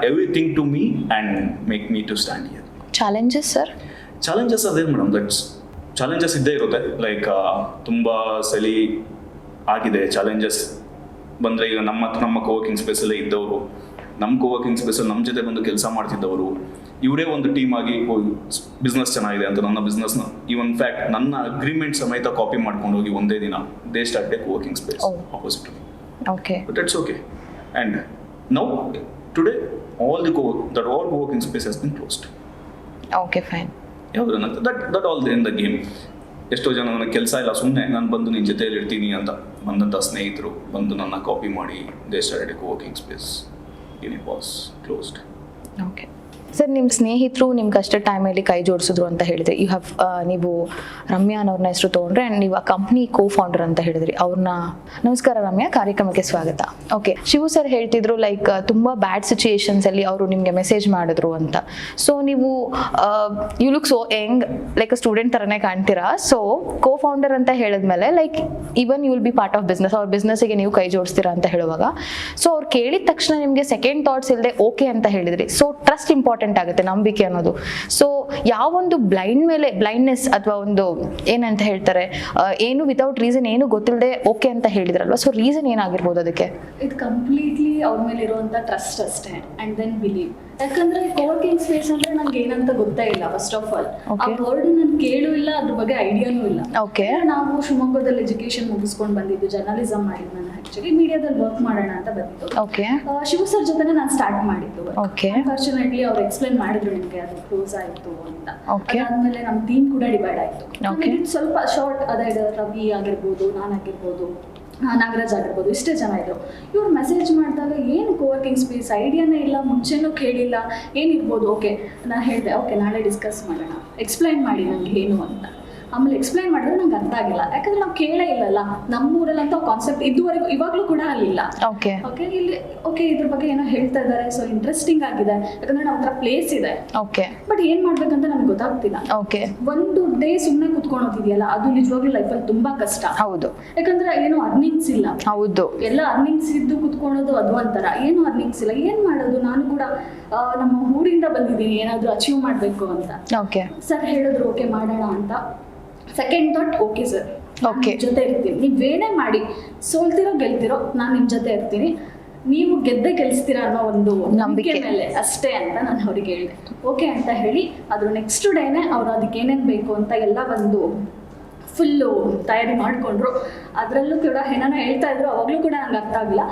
S2: everything to me and make me to stand here.
S1: Challenges sir?
S2: Challenges are there madam, that's challenges ಇದ್ದೇ ಇರುತ್ತೆ. ಲೈಕ್ ತುಂಬ ಸಲಿ ಆಗಿದೆ ಚಾಲೆಂಜಸ್ ಬಂದರೆ. ಈಗ ನಮ್ಮ ಕೋವರ್ಕಿಂಗ್ ಸ್ಪೇಸಲ್ಲೇ ಇದ್ದವರು, ನಮ್ಮ ಕೋವರ್ಕಿಂಗ್ ಸ್ಪೇಸಲ್ಲಿ ನಮ್ಮ ಜೊತೆ ಬಂದು ಕೆಲಸ ಮಾಡ್ತಿದ್ದವರು, ಇವರೇ ಒಂದು ಟೀಮ್ ಆಗಿ ಬಿಸ್ನೆಸ್ ಚೆನ್ನಾಗಿದೆ ಅಂತ ನನ್ನ ಬಿಸ್ನೆಸ್ನ ಇವನ್ ಫ್ಯಾಕ್ಟ್ ನನ್ನ ಅಗ್ರಿಮೆಂಟ್ ಸಮೇತ ಕಾಪಿ ಮಾಡ್ಕೊಂಡು ಹೋಗಿ ಒಂದೇ ದಿನ they start a coworking space opposite.
S1: Okay,
S2: but it's okay. And now today all co-working space has been closed.
S1: Okay, fine.
S2: that all in the game. ಎಷ್ಟೋ ಜನ ನನಗೆ ಕೆಲಸ ಇಲ್ಲ, ಸುಮ್ಮನೆ ನಾನು ಬಂದು ನಿನ್ನ ಜೊತೆಯಲ್ಲಿ ಇರ್ತೀನಿ ಅಂತ ಬಂದಂಥ ಸ್ನೇಹಿತರು ಬಂದು ನನ್ನ ಕಾಪಿ ಮಾಡಿ they started a coworking space. It was closed.
S1: Okay sir, ನಿಮ್ಮ ಸ್ನೇಹಿತರು ನಿಮ್ಮ ಕಷ್ಟ ಟೈಮಲ್ಲಿ ಕೈ ಜೋಡಿಸಿದ್ರು ಅಂತ ಹೇಳಿದ್ರಿ. ಯು ಹ್ಯಾವ್ ನೀವು ರಮ್ಯಾ ಅನ್ನೋರ್ನ ಹೆಸರು ತೊಗೊಂಡ್ರೆ ಆ್ಯಂಡ್ ನೀವು ಆ ಕಂಪ್ನಿ ಕೋ-ಫೌಂಡರ್ ಅಂತ ಹೇಳಿದ್ರಿ ಅವ್ರನ್ನ. ನಮಸ್ಕಾರ ರಮ್ಯಾ, ಕಾರ್ಯಕ್ರಮಕ್ಕೆ ಸ್ವಾಗತ. ಓಕೆ, ಶಿವು ಸರ್ ಹೇಳ್ತಿದ್ರು ಲೈಕ್ ತುಂಬ ಬ್ಯಾಡ್ ಸಿಚುಯೇಷನ್ಸಲ್ಲಿ ಅವರು ನಿಮಗೆ ಮೆಸೇಜ್ ಮಾಡಿದ್ರು ಅಂತ. ಸೊ ನೀವು you look so young, like a student ಥರನೇ ಕಾಣ್ತೀರಾ. ಸೊ ಕೋ-ಫೌಂಡರ್ ಅಂತ ಹೇಳಿದ್ಮೇಲೆ like even you will be part of business, ಅವ್ರ ಬಿಸ್ನೆಸ್ಸಿಗೆ ನೀವು ಕೈ ಜೋಡಿಸ್ತೀರಾ ಅಂತ ಹೇಳುವಾಗ, ಸೊ ಅವ್ರು ಕೇಳಿದ ತಕ್ಷಣ ನಿಮಗೆ ಸೆಕೆಂಡ್ ಥಾಟ್ಸ್ ಇಲ್ಲದೆ ಓಕೆ ಅಂತ ಹೇಳಿದ್ರಿ. ಸೊ ಟ್ರಸ್ಟ್ ಇಂಪಾರ್ಟೆಂಟ್ ಆಗುತ್ತೆ, ನಂಬಿಕೆ ಅನ್ನೋದು. ಸೊ ಯಾವೊಂದು ಬ್ಲೈಂಡ್ನೆಸ್ ಅಥವಾ ಒಂದು ಏನಂತ ಹೇಳ್ತಾರೆ, ಏನು ವಿತೌಟ್ ರೀಸನ್, ಏನು ಗೊತ್ತಿಲ್ಲದೆ ಓಕೆ ಅಂತ ಹೇಳಿದ್ರಲ್ವಾ, ಸೊ ರೀಸನ್ ಏನಾಗಿರ್ಬೋದು ಅದಕ್ಕೆ?
S3: ಇದು ಕಂಪ್ಲೀಟ್ಲಿ ಅವ್ರ ಮೇಲೆ ಇರುವಂತ ಟ್ರಸ್ಟ್ ಅಷ್ಟೇ, ಅಂಡ್ ದೆನ್ ಬಿಲೀವ್. ಯಾಕಂದ್ರೆ ಕೋವರ್ಕಿಂಗ್ ಸ್ಪೇಸ್ ಅಂದ್ರೆ ನಂಗೆ ಏನಂತ ಗೊತ್ತೇ ಇಲ್ಲ. ಫಸ್ಟ್ ಆಫ್ ಆಲ್ ಆ ವರ್ಡ್ ನಾನು ಕೇಳೂ ಇಲ್ಲ, ಅದ್ರ ಬಗ್ಗೆ ಐಡಿಯಾನೂ ಇಲ್ಲ.
S1: ಓಕೆ, ನಾವು
S3: ಶಿವಮೊಗ್ಗದಲ್ಲಿ ಎಜುಕೇಶನ್ ಮುಗಿಸ್ಕೊಂಡು ಬಂದಿದ್ದು, ಜರ್ನಲಿಸಮ್ ಮಾಡಿದ್ದು. ನಾನು ಆಕ್ಚುಲಿ ಮೀಡಿಯಾದಲ್ಲಿ ವರ್ಕ್ ಮಾಡೋಣ ಅಂತ ಬಂದಿದ್ದು.
S1: ಓಕೆ,
S3: ಶಿವ ಸರ್ ಜೊತೆನೆ ನಾನು ಸ್ಟಾರ್ಟ್ ಮಾಡಿದ್ದು.
S1: ಓಕೆ,
S3: ಅನ್ಫಾರ್ಚುನೇಟ್ಲಿ ಅವ್ರು ಎಕ್ಸ್ಪ್ಲೇನ್ ಮಾಡಿದ್ರು ನಿಮಗೆ ಅದು ಕ್ಲೋಸ್ ಆಯ್ತು ಅಂತ.
S1: ಓಕೆ,
S3: ಅದಾದ್ಮೇಲೆ ನಮ್ಮ ಟೀಮ್ ಕೂಡ ಡಿವೈಡ್ ಆಯ್ತು.
S1: ಓಕೆ,
S3: ಸ್ವಲ್ಪ ಶಾರ್ಟ್ ಅದಾയത് ರವಿ ಆಗಿರ್ಬೋದು, ನಾನಾಗಿರ್ಬೋದು, ನಾಗರಾಜ್ ಆಗಿರ್ಬೋದು, ಇಷ್ಟೇ ಜನ ಇದ್ರು. ಇವ್ರು ಮೆಸೇಜ್ ಮಾಡಿದಾಗ ಏನು ಕೋವರ್ಕಿಂಗ್ ಸ್ಪೇಸ್ ಐಡಿಯಾನೇ ಇಲ್ಲ, ಮುಂಚೆನೂ ಕೇಳಿಲ್ಲ, ಏನಿರ್ಬೋದು. ಓಕೆ, ನಾನು ಹೇಳಿದೆ ಓಕೆ ನಾಳೆ ಡಿಸ್ಕಸ್ ಮಾಡೋಣ, ಎಕ್ಸ್ಪ್ಲೈನ್ ಮಾಡಿ ನನಗೆ ಏನು ಅಂತ. ಆಮೇಲೆ ಎಕ್ಸ್ಪ್ಲೈನ್ ಮಾಡಿದ್ರೆ ನಂಗೆ ಅರ್ಥ ಆಗಿಲ್ಲ, ಯಾಕಂದ್ರೆ ನಾವು ಕೇಳೇ ಇಲ್ಲಲ್ಲ, ನಮ್ಮೂರಲ್ಲಂತ ಕಾನ್ಸೆಪ್ಟ್ ಇದುವರೆಗೂ ಇವಾಗಲೂ ಕೂಡ ಅಲ್ಲಿಲ್ಲ.
S1: ಓಕೆ
S3: ಓಕೆ ಇಲ್ಲಿ ಓಕೆ ಇದ್ರ ಬಗ್ಗೆ ಏನೋ ಹೇಳ್ತಾ ಇದ್ದಾರೆ, ಸೊ ಇಂಟ್ರೆಸ್ಟಿಂಗ್ ಆಗಿದೆ, ಯಾಕಂದ್ರೆ ನಮ್ಮ ಹತ್ರ ಪ್ಲೇಸ್ ಇದೆ.
S1: ಓಕೆ
S3: ಬಟ್ ಏನ್ ಮಾಡ್ಬೇಕಂತ ನಮ್ಗೆ ಗೊತ್ತಾಗ್ತಿಲ್ಲ.
S1: ಓಕೆ
S3: ಒಂದು ಡೇ ಸುಮ್ಮನೆ ಕುತ್ಕೊಳೋದಿದೆಯಲ್ಲ, ಅದು ನಿಜವಾಗ್ಲೂ ಲೈಫಲ್ಲಿ ತುಂಬಾ ಕಷ್ಟ.
S1: ಹೌದು
S3: ಯಾಕಂದ್ರೆ ಏನು ಅರ್ನಿಂಗ್ಸ್ ಇಲ್ಲ.
S1: ಹೌದು
S3: ಎಲ್ಲ ಅರ್ನಿಂಗ್ಸ್ ಇದ್ದು ಕುತ್ಕೊಳ್ಳೋದು ಅದು ಒಂಥರ, ಏನು ಅರ್ನಿಂಗ್ಸ್ ಇಲ್ಲ, ಏನ್ ಮಾಡೋದು. ನಾನು ಕೂಡ ನಮ್ಮ ಊರಿಂದ ಬಂದಿದ್ದೀನಿ ಏನಾದ್ರು ಅಚೀವ್ ಮಾಡ್ಬೇಕು ಅಂತ.
S1: ಓಕೆ
S3: ಸರ್ ಹೇಳಿದ್ರು ಓಕೆ ಮಾಡೋಣ ಅಂತ. Second thought okay sir,
S1: Okay.
S3: ಜೊತೆ ಇರ್ತೀನಿ, ನೀವೇನೇ ಮಾಡಿ ಸೋಲ್ತಿರೋ ಗೆಲ್ತಿರೋ ನಾನು ನಿಮ್ ಜೊತೆ ಇರ್ತೀನಿ, ನೀವು ಗೆದ್ದೆ ಗೆಲ್ಸ್ತೀರಾ ಅನ್ನೋ ಒಂದು ನಂಬಿಕೆ ಮೇಲೆ ಅಷ್ಟೇ ಅಂತ ನಾನು ಅವ್ರಿಗೆ ಹೇಳಿದೆ. ಓಕೆ ಅಂತ ಹೇಳಿ ಅದ್ರ ನೆಕ್ಸ್ಟ್ ಡೇನೆ ಅವ್ರು ಅದಕ್ಕೆ ಏನೇನು ಬೇಕು ಅಂತ ಎಲ್ಲ ಒಂದು ಫುಲ್ಲು ತಯಾರಿ ಮಾಡಿಕೊಂಡ್ರು. ಅದರಲ್ಲೂ ಕೂಡ ಏನಾನ ಹೇಳ್ತಾ ಇದ್ರು, ಅವಾಗಲೂ ಕೂಡ ನಂಗೆ ಅರ್ಥ ಆಗಿಲ್ಲ.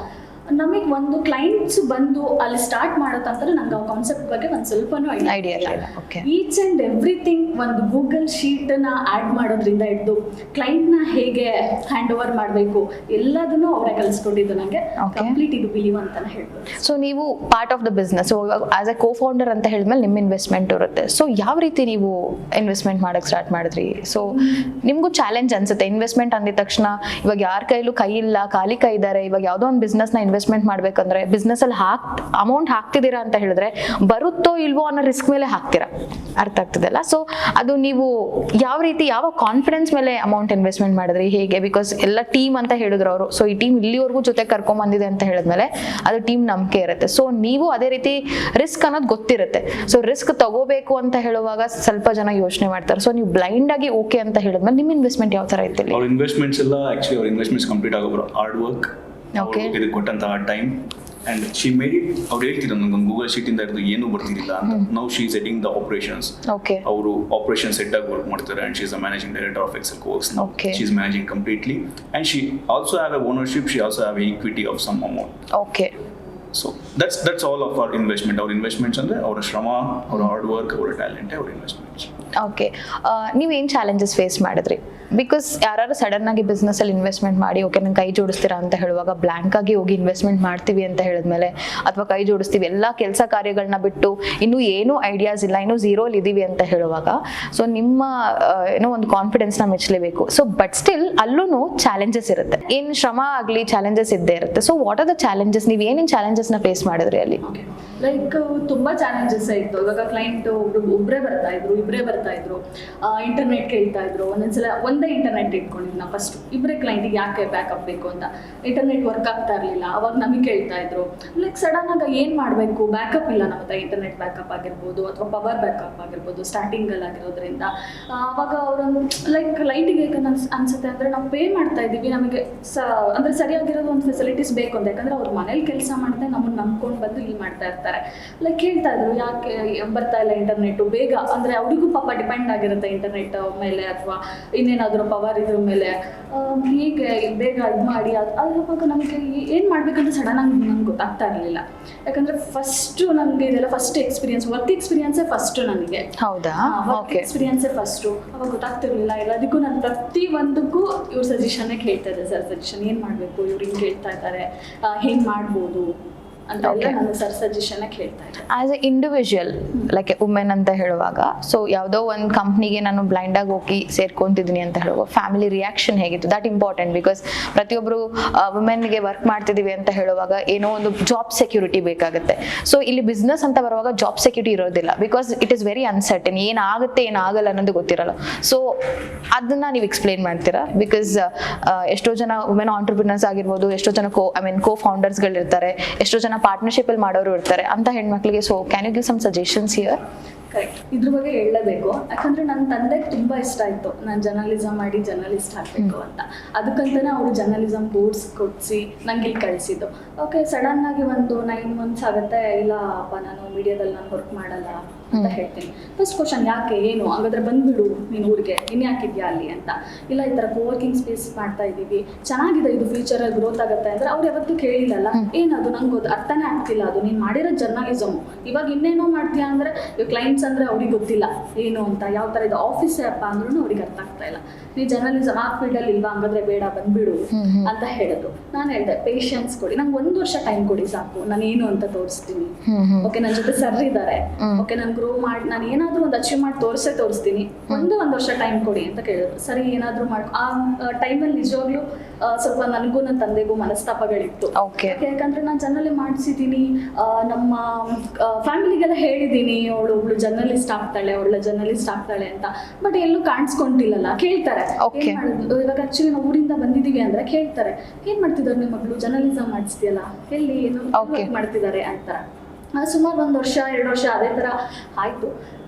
S3: ನಮಗೆ ಒಂದು ಕ್ಲೈಂಟ್ಸ್ ಬಂದು ಅಲ್ಲಿ ಸ್ಟಾರ್ಟ್ ಮಾಡೋ ತಂದ್ರೆ ನಂಗೆ ಆ ಕಾನ್ಸೆಪ್ಟ್ ಬಗ್ಗೆ ಒಂದು ಸ್ವಲ್ಪನೂ
S1: ಐಡಿಯಾ ಇಲ್ಲ. ಓಕೆ
S3: ಈಚ್ ಆ್ಯಂಡ್ ಎವ್ರಿಥಿಂಗ್ ಒಂದು ಗೂಗಲ್ ಶೀಟನ್ನ ಆ್ಯಡ್ ಮಾಡೋದ್ರಿಂದ ಹಿಡಿದು ಕ್ಲೈಂಟ್ನ ಹೇಗೆ ಹ್ಯಾಂಡ್ ಓವರ್ ಮಾಡಬೇಕು ಎಲ್ಲದನ್ನೂ ಅವರೇ ಕಲಿಸ್ಕೊಟ್ಟಿದ್ದು ನನಗೆ. ಕಂಪ್ಲೀಟ್ ಇದು ಬಿಲೀವ್ ಅಂತಾನೆ ಹೇಳ್ಬೋದು.
S1: ಸೊ ನೀವು part of the business, so as a co-founder ಅಂತ ಹೇಳಿದ್ಮೇಲೆ ನಿಮ್ಮ ಇನ್ವೆಸ್ಟ್ಮೆಂಟ್ ಇರುತ್ತೆ. ಸೊ ಯಾವ ರೀತಿ ನೀವು ಇನ್ವೆಸ್ಟ್ಮೆಂಟ್ ಮಾಡಕ್ಕೆ ಸ್ಟಾರ್ಟ್ ಮಾಡಿದ್ರಿ? ಸೊ ನಿಮಗೂ ಚಾಲೆಂಜ್ ಅನ್ಸುತ್ತೆ ಇನ್ವೆಸ್ಟ್ಮೆಂಟ್ ಅಂದಿದ ತಕ್ಷಣ. ಇವಾಗ ಯಾರ ಕೈಲೂ ಕೈ ಇಲ್ಲ, ಖಾಲಿ ಕೈ ಇದ್ದಾರೆ. ಇವಾಗ ಯಾವುದೋ ಒಂದು ಬಿಸ್ನೆಸ್ನ ಇನ್ವೆಸ್ಟ್ಮೆಂಟ್ ಮಾಡ್ಬೇಕಂದ್ರೆ ಬಿಸ್ನೆಸ್ ಅಲ್ಲಿ ಅಮೌಂಟ್ ಹಾಕ್ತಿದ್ದೀರಾ ಅಂತ ಹೇಳಿದ್ರೆ ಬರುತ್ತೋ ಇಲ್ವೋ ಅನ್ನೋ ರಿಸ್ಕ್ ಮೇಲೆ ಹಾಕ್ತೀರಾ, ಅರ್ಥ ಆಗ್ತದಲ್ಲ? ಸೊ ಅದು ನೀವು ಯಾವ ರೀತಿ, ಯಾವ ಕಾನ್ಫಿಡೆನ್ಸ್ ಮೇಲೆ ಅಮೌಂಟ್ ಇನ್ವೆಸ್ಟ್ಮೆಂಟ್ ಮಾಡಿದ್ರಿ, ಹೇಗೆ? ಬಿಕಾಸ್ ಎಲ್ಲ ಟೀಮ್ ಅಂತ ಹೇಳಿದ್ರು ಅವರು. ಸೊ ಈ ಟೀಮ್ ಇಲ್ಲಿವರೆಗೂ ಜೊತೆ ಕರ್ಕೊಂಬಂದಿದೆ ಅಂತ ಹೇಳಿದ್ಮೇಲೆ ಅದು ಟೀಮ್ ನಂಬಿಕೆ ಇರುತ್ತೆ. ಸೊ ನೀವು ಅದೇ ರೀತಿ ರಿಸ್ಕ್ ಅನ್ನೋದು ಗೊತ್ತಿರುತ್ತೆ. ಸೊ ರಿಸ್ಕ್ ತಗೋಬೇಕು ಅಂತ ಹೇಳುವಾಗ ಸ್ವಲ್ಪ ಜನ ಯೋಚನೆ ಮಾಡ್ತಾರೆ. ಸೊ ನೀವು ಬ್ಲೈಂಡ್ ಆಗಿ ಓಕೆ ಅಂತ ಹೇಳಿದ್ಮೇಲೆ ನಿಮ್ಮ ಇನ್ವೆಸ್ಟ್ಮೆಂಟ್ ಯಾವ ತರ ಇತ್ತು?
S2: ಅವ್ರ ಇನ್ವೆಸ್ಟ್ಮೆಂಟ್ಸ್ ಎಲ್ಲ ಆಕ್ಚುಲಿ ಅವ್ರ ಇನ್ವೆಸ್ಟ್ಮೆಂಟ್ಸ್ ಕಂಪ್ಲೀಟ್ ಆಗೋಬ್ರು ಹಾರ್ಡ್ ವರ್ಕ್, ಇದಕ್ಕೆ ಕೊಟ್ಟಂತಹ time and she made it. ಅವ್ರು ಹೇಳ್ತಿದ್ರು ನನಗೊಂದು ಗೂಗಲ್ ಶೀಟ್ ಇಂದ ಇರೋದು ಏನೂ ಬರ್ತಿರಲಿಲ್ಲ ಅಂತ. Now she is heading the operations. ಅವರು ಆಪರೇಷನ್ಸ್ ಹೆಡ್ ಆಗಿ ವರ್ಕ್ ಮಾಡ್ತಾರೆ and she is a managing director of Excel course. She is managing completely and she also have a ownership. She also have a equity of some amount.
S1: Okay.
S2: So that's all of our investment. ಅವ್ರ ಇನ್ವೆಸ್ಟ್ಮೆಂಟ್ಸ್ ಅಂದರೆ ಅವರ ಶ್ರಮ, ಅವರ ಹಾರ್ಡ್ ವರ್ಕ್, ಅವರ ಟ್ಯಾಲೆಂಟ್, ಅವರ ಇನ್ವೆಸ್ಟ್ಮೆಂಟ್ಸ್.
S1: ಓಕೆ. ನೀವೇನು ಚಾಲೆಂಜಸ್ ಫೇಸ್ ಮಾಡಿದ್ರಿ? ಬಿಕಾಸ್ ಯಾರು ಸಡನ್ ಆಗಿ ಬಿಸ್ನೆಸ್ ಅಲ್ಲಿ ಇನ್ವೆಸ್ಟ್ಮೆಂಟ್ ಮಾಡಿ ಓಕೆ ನಂಗೆ ಕೈ ಜೋಡಿಸ್ತೀರಾ ಅಂತ ಹೇಳುವಾಗ ಬ್ಲಾಂಕ್ ಆಗಿ ಹೋಗಿ ಇನ್ವೆಸ್ಟ್ಮೆಂಟ್ ಮಾಡ್ತೀವಿ ಅಂತ ಹೇಳಿದ್ಮೇಲೆ, ಅಥವಾ ಕೈ ಜೋಡಿಸ್ತೀವಿ ಎಲ್ಲ ಕೆಲಸ ಕಾರ್ಯಗಳನ್ನ ಬಿಟ್ಟು ಇನ್ನೂ ಏನೂ ಐಡಿಯಾಸ್ ಇಲ್ಲ, ಇನ್ನೂ ಝೀರೋಲ್ ಇದೀವಿ ಅಂತ ಹೇಳುವಾಗ, ಸೊ ನಿಮ್ಮ ಏನೋ ಒಂದು ಕಾನ್ಫಿಡೆನ್ಸ್ನ ಮೆಚ್ಚಲೇಬೇಕು. ಸೊ ಬಟ್ ಸ್ಟಿಲ್ ಅಲ್ಲೂ ಚಾಲೆಂಜಸ್ ಇರುತ್ತೆ. ಏನು ಶ್ರಮ ಆಗಲಿ ಚಾಲೆಂಜಸ್ ಇದ್ದೇ ಇರುತ್ತೆ. So what are the challenges? ನೀವು ಏನೇನು ಚಾಲೆಂಜಸ್ನ ಫೇಸ್ ಮಾಡಿದ್ರಿ ಅಲ್ಲಿ?
S3: ಲೈಕ್ ತುಂಬಾ ಚಾಲೆಂಜಸ್ ಇತ್ತು. ಇವಾಗ ಕ್ಲೈಂಟ್ ಒಬ್ಬರೇ ಬರ್ತಾ ಇದ್ರು, ಇಬ್ಬರೇ ಬರ್ತಾ ಇದ್ರು, ಇಂಟರ್ನೆಟ್ ಕೇಳ್ತಾ ಇದ್ರು. ಒಂದೊಂದ್ಸಲ ಒಂದೇ ಇಂಟರ್ನೆಟ್ ಇಟ್ಕೊಂಡಿದ್ದು ನಾ ಫಸ್ಟ್. ಇಬ್ಬರೇ ಕ್ಲೈಂಟಿಗೆ ಯಾಕೆ ಬ್ಯಾಕಪ್ ಬೇಕು ಅಂತ ಇಂಟರ್ನೆಟ್ ವರ್ಕ್ ಆಗ್ತಾ ಇರಲಿಲ್ಲ. ಅವಾಗ ನಮಗೆ ಕೇಳ್ತಾ ಇದ್ರು. ಲೈಕ್ ಸಡನ್ ಆಗಿ ಏನು ಮಾಡಬೇಕು, ಬ್ಯಾಕಪ್ ಇಲ್ಲ ನಮ್ಮ ಹತ್ರ. ಇಂಟರ್ನೆಟ್ ಬ್ಯಾಕಪ್ ಆಗಿರ್ಬೋದು ಅಥವಾ ಪವರ್ ಬ್ಯಾಕಪ್ ಆಗಿರ್ಬೋದು ಸ್ಟಾರ್ಟಿಂಗಲ್ಲಿ ಆಗಿರೋದ್ರಿಂದ ಅವಾಗ ಅವರೊಂದು ಲೈಕ್ ಲೈಟಿಗೆ ಅನ್ಸುತ್ತೆ ಅಂದರೆ ನಾವು ಪೇ ಮಾಡ್ತಾ ಇದ್ದೀವಿ, ನಮಗೆ ಅಂದರೆ ಸರಿಯಾಗಿರೋದು ಒಂದು ಫೆಸಿಲಿಟೀಸ್ ಬೇಕು ಅಂತ. ಯಾಕಂದರೆ ಅವ್ರು ಮನೇಲಿ ಕೆಲಸ ಮಾಡ್ತಾ ನಮ್ಮನ್ನು ನಂಬ್ಕೊಂಡು ಬಂದು ಇಲ್ಲಿ ಮಾಡ್ತಾ ಇರ್ತಾರೆ. ಲೈಕ್ ಹೇಳ್ತಾ ಇದ್ರು ಯಾಕೆ ಬರ್ತಾ ಇಲ್ಲ ಇಂಟರ್ನೆಟ್ಟು ಬೇಗ, ಅಂದರೆ ಅವರಿಗೂ ಪಾಪ ಡಿಪೆಂಡ್ ಆಗಿರುತ್ತೆ ಇಂಟರ್ನೆಟ್ ಮೇಲೆ ಅಥವಾ ಇನ್ನೇನಾದರೂ ಪವರ್ ಇದ್ರ ಮೇಲೆ. ಹೀಗೆ ಬೇಗ ಇದು ಮಾಡಿ ಅವಾಗ ನಮಗೆ ಏನು ಮಾಡಬೇಕಂತ ಸಡನ್ ಆಗಿ ನಂಗೆ ಗೊತ್ತಾಗ್ತಾ ಇರಲಿಲ್ಲ. ಯಾಕಂದರೆ ಫಸ್ಟು ನನಗೆ ಇದೆಲ್ಲ ಫಸ್ಟ್ ಎಕ್ಸ್ಪೀರಿಯನ್ಸ್, ವರ್ಕ್ ಎಕ್ಸ್ಪೀರಿಯನ್ಸೇ ಫಸ್ಟು ನನಗೆ.
S1: ಹೌದಾ?
S3: ವರ್ಕ್ ಎಕ್ಸ್ಪೀರಿಯನ್ಸೇ ಫಸ್ಟು. ಅವಾಗ ಗೊತ್ತಾಗ್ತಿರ್ಲಿಲ್ಲ ಎಲ್ಲದಕ್ಕೂ. ನಾನು ಪ್ರತಿಯೊಂದಕ್ಕೂ ಇವ್ರ ಸಜೆಷನ್ನೇ ಕೇಳ್ತಾ ಇದ್ದೆ. ಸರ್ ಸಜೆಷನ್ ಏನು ಮಾಡಬೇಕು, ಇವ್ರು ಹಿಂಗೆ ಹೇಳ್ತಾ ಇದ್ದಾರೆ, ಹೆಂಗೆ ಮಾಡ್ಬೋದು ಅಂತ ನಾನು ಸರ್ ಸಜೆಷನ್ ಕೇಳ್ತಾ ಇದ್ದೆ.
S1: As A individual like women ಅಂತ ಹೇಳುವಾಗ, ಸೊ ಯಾವುದೋ ಒಂದು ಕಂಪ್ನಿಗೆ ನಾನು ಬ್ಲೈಂಡ್ ಆಗಿ ಹೋಗಿ ಸೇರ್ಕೊಂತಿದ್ದೀನಿ ಅಂತ ಹೇಳುವಾಗ ಫ್ಯಾಮಿಲಿ ರಿಯಾಕ್ಷನ್ ಹೇಗಿತ್ತು? That important. ಬಿಕಾಸ್ ಪ್ರತಿಯೊಬ್ಬರು ವುಮೆನ್ಗೆ ವರ್ಕ್ ಮಾಡ್ತಿದ್ದೀವಿ ಅಂತ ಹೇಳುವಾಗ ಏನೋ ಒಂದು ಜಾಬ್ ಸೆಕ್ಯೂರಿಟಿ ಬೇಕಾಗುತ್ತೆ. ಸೊ ಇಲ್ಲಿ ಬಿಸ್ನೆಸ್ ಅಂತ ಬರುವಾಗ ಜಾಬ್ ಸೆಕ್ಯೂರಿಟಿ ಇರೋದಿಲ್ಲ. Because it is very uncertain, ಏನಾಗುತ್ತೆ ಏನಾಗಲ್ಲ ಅನ್ನೋದು ಗೊತ್ತಿರಲ್ಲ. ಸೊ ಅದನ್ನ ನೀವು ಎಕ್ಸ್ಪ್ಲೇನ್ ಮಾಡ್ತೀರಾ? ಬಿಕಾಸ್ ಎಷ್ಟೋ ಜನ ವುಮೆನ್ ಆಂಟರ್ಪ್ರಿನರ್ಸ್ ಆಗಿರ್ಬೋದು, ಎಷ್ಟೋ ಜನ ಕೋ ಫೌಂಡರ್ಸ್ಗಳಿರ್ತಾರೆ, ಎಷ್ಟೋ ಜನ ಪಾರ್ಟ್ನರ್ಶಿಪ್ ಅಲ್ಲಿ ಮಾಡೋರು ಇರ್ತಾರೆ ಅಂತ ಹೆಣ್ಮಕ್ಳಿಗೆ. So can you give some suggestions here?
S3: Correct, ಇದ್ರ ಬಗ್ಗೆ ಹೇಳಲೇಬೇಕು. ಯಾಕಂದ್ರೆ ನನ್ನ ತಂದೆಗೆ ತುಂಬಾ ಇಷ್ಟ ಆಯ್ತು ನಾನು ಜರ್ನಲಿಸಮ್ ಮಾಡಿ ಜರ್ನಲಿಸ್ಟ್ ಆಗಬೇಕು ಅಂತ. ಅದಕ್ಕಂತಾನೆ ಅವರು ಜರ್ನಲಿಸಮ್ ಕೋರ್ಸ್ ಕೊಡಿಸಿ ನಂಗೆ ಇಲ್ಲಿ ಕಳಿಸಿದ್ದು. ಓಕೆ, ಸಡನ್ ಆಗಿ ಒಂದು 9 months ಆಗುತ್ತೆ. ಇಲ್ಲ ಅಪ್ಪ ನಾನು ಮೀಡಿಯಾದಲ್ಲಿ ನಾನು ವರ್ಕ್ ಮಾಡಲ್ಲ ಅಂತ ಹೇಳ್ತೀನಿ. ಫಸ್ಟ್ ಕ್ವಶನ್ ಯಾಕೆ, ಏನು ಹಾಗಾದ್ರೆ ಬಂದ್ಬಿಡು ನೀನು ಊರಿಗೆ, ಇನ್ಯಾಕಿದ್ಯಾ ಅಲ್ಲಿ ಅಂತ. ಇಲ್ಲ ಈ ಥರ ಕೋವರ್ಕಿಂಗ್ ಸ್ಪೇಸ್ ಮಾಡ್ತಾ ಇದ್ದೀವಿ, ಚೆನ್ನಾಗಿದೆ, ಇದು ಫ್ಯೂಚರಲ್ಲಿ ಗ್ರೋತ್ ಆಗುತ್ತೆ ಅಂದರೆ ಅವ್ರು ಯಾವತ್ತೂ ಕೇಳಿಲ್ಲಲ್ಲ. ಏನದು ನಂಗೆ ಅರ್ಥನೇ ಆಗ್ತಿಲ್ಲ, ಅದು ನೀನು ಮಾಡಿರೋ ಜರ್ನಲಿಸಮ್ ಇವಾಗ ಇನ್ನೇನೋ ಮಾಡ್ತೀಯಾ ಅಂದರೆ ಕ್ಲೈಂಟ್ಸ್ ಅಂದರೆ ಅವ್ರಿಗೆ ಗೊತ್ತಿಲ್ಲ ಏನು ಅಂತ, ಯಾವ ಥರ ಇದು ಆಫೀಸೇ ಅಪ್ಪ ಅಂದ್ರೂ ಅವ್ರಿಗೆ ಅರ್ಥ ಆಗ್ತಾ ಇಲ್ಲ. ನೀ ಜರ್ನಲಿಸಮ್ ಆ ಫೀಲ್ಡಲ್ಲಿ ಇಲ್ವಾ, ಹಂಗಾದ್ರೆ ಬೇಡ ಬಂದ್ಬಿಡು ಅಂತ ಹೇಳಿದ್ರು. ನಾನು ಹೇಳಿದೆ ಪೇಷನ್ಸ್ ಕೊಡಿ, ನಂಗೆ 1 ವರ್ಷ ಟೈಮ್ ಕೊಡಿ ಸಾಕು, ನಾನು ಏನು ಅಂತ ತೋರಿಸ್ತೀನಿ. ಓಕೆ, ನನ್ನ ಜೊತೆ ಸರ್ ಇದ್ದಾರೆ, ಓಕೆ ನಾನು ಗ್ರೋ ಮಾಡಿ ನಾನು ಏನಾದರೂ ಒಂದು ಅಚೀವ್ ಮಾಡಿ ತೋರಿಸ್ತೀನಿ, ಒಂದು ವರ್ಷ ಟೈಮ್ ಕೊಡಿ ಅಂತ ಕೇಳಿದ್ರು. ಸರಿ ಏನಾದರೂ ಮಾಡಿ ಆ ಟೈಮಲ್ಲಿ ನಿಜವಾಗ್ಲೂ ಸ್ವಲ್ಪ ನನಗೂ ನನ್ನ ತಂದೆಗೂ ಮನಸ್ತಾಪಗಳಿತ್ತು. ಯಾಕಂದ್ರೆ ನಾನು ಜರ್ನಲಿ ಮಾಡಿಸಿದ್ದೀನಿ, ನಮ್ಮ ಫ್ಯಾಮಿಲಿಗೆಲ್ಲ ಹೇಳಿದ್ದೀನಿ ಒಬ್ಳು ಜರ್ನಲಿಸ್ಟ್ ಆಗ್ತಾಳೆ ಅಂತ. ಬಟ್ ಎಲ್ಲೂ ಕಾಣಿಸ್ಕೊಂಡಿಲ್ಲಲ್ಲ. ಕೇಳ್ತಾರೆ ಇವಾಗ ಆಕ್ಚುಲಿ ನಾವು ಊರಿಂದ ಬಂದಿದ್ದೀವಿ ಅಂದ್ರೆ ಕೇಳ್ತಾರೆ, ಏನ್ ಮಾಡ್ತಿದ್ದಾರೆ ನಿಮ್ಮ ಮಗಳು, ಜರ್ನಲಿಸಮ್ ಮಾಡಿಸ್ತೀಯಲ್ಲ, ಎಲ್ಲಿ ಏನು ಮಾಡ್ತಿದ್ದಾರೆ ಅಂತ. ಸುಮಾರು 1 ವರ್ಷ 2 ವರ್ಷ ಅದೇ ಥರ ಆಯಿತು.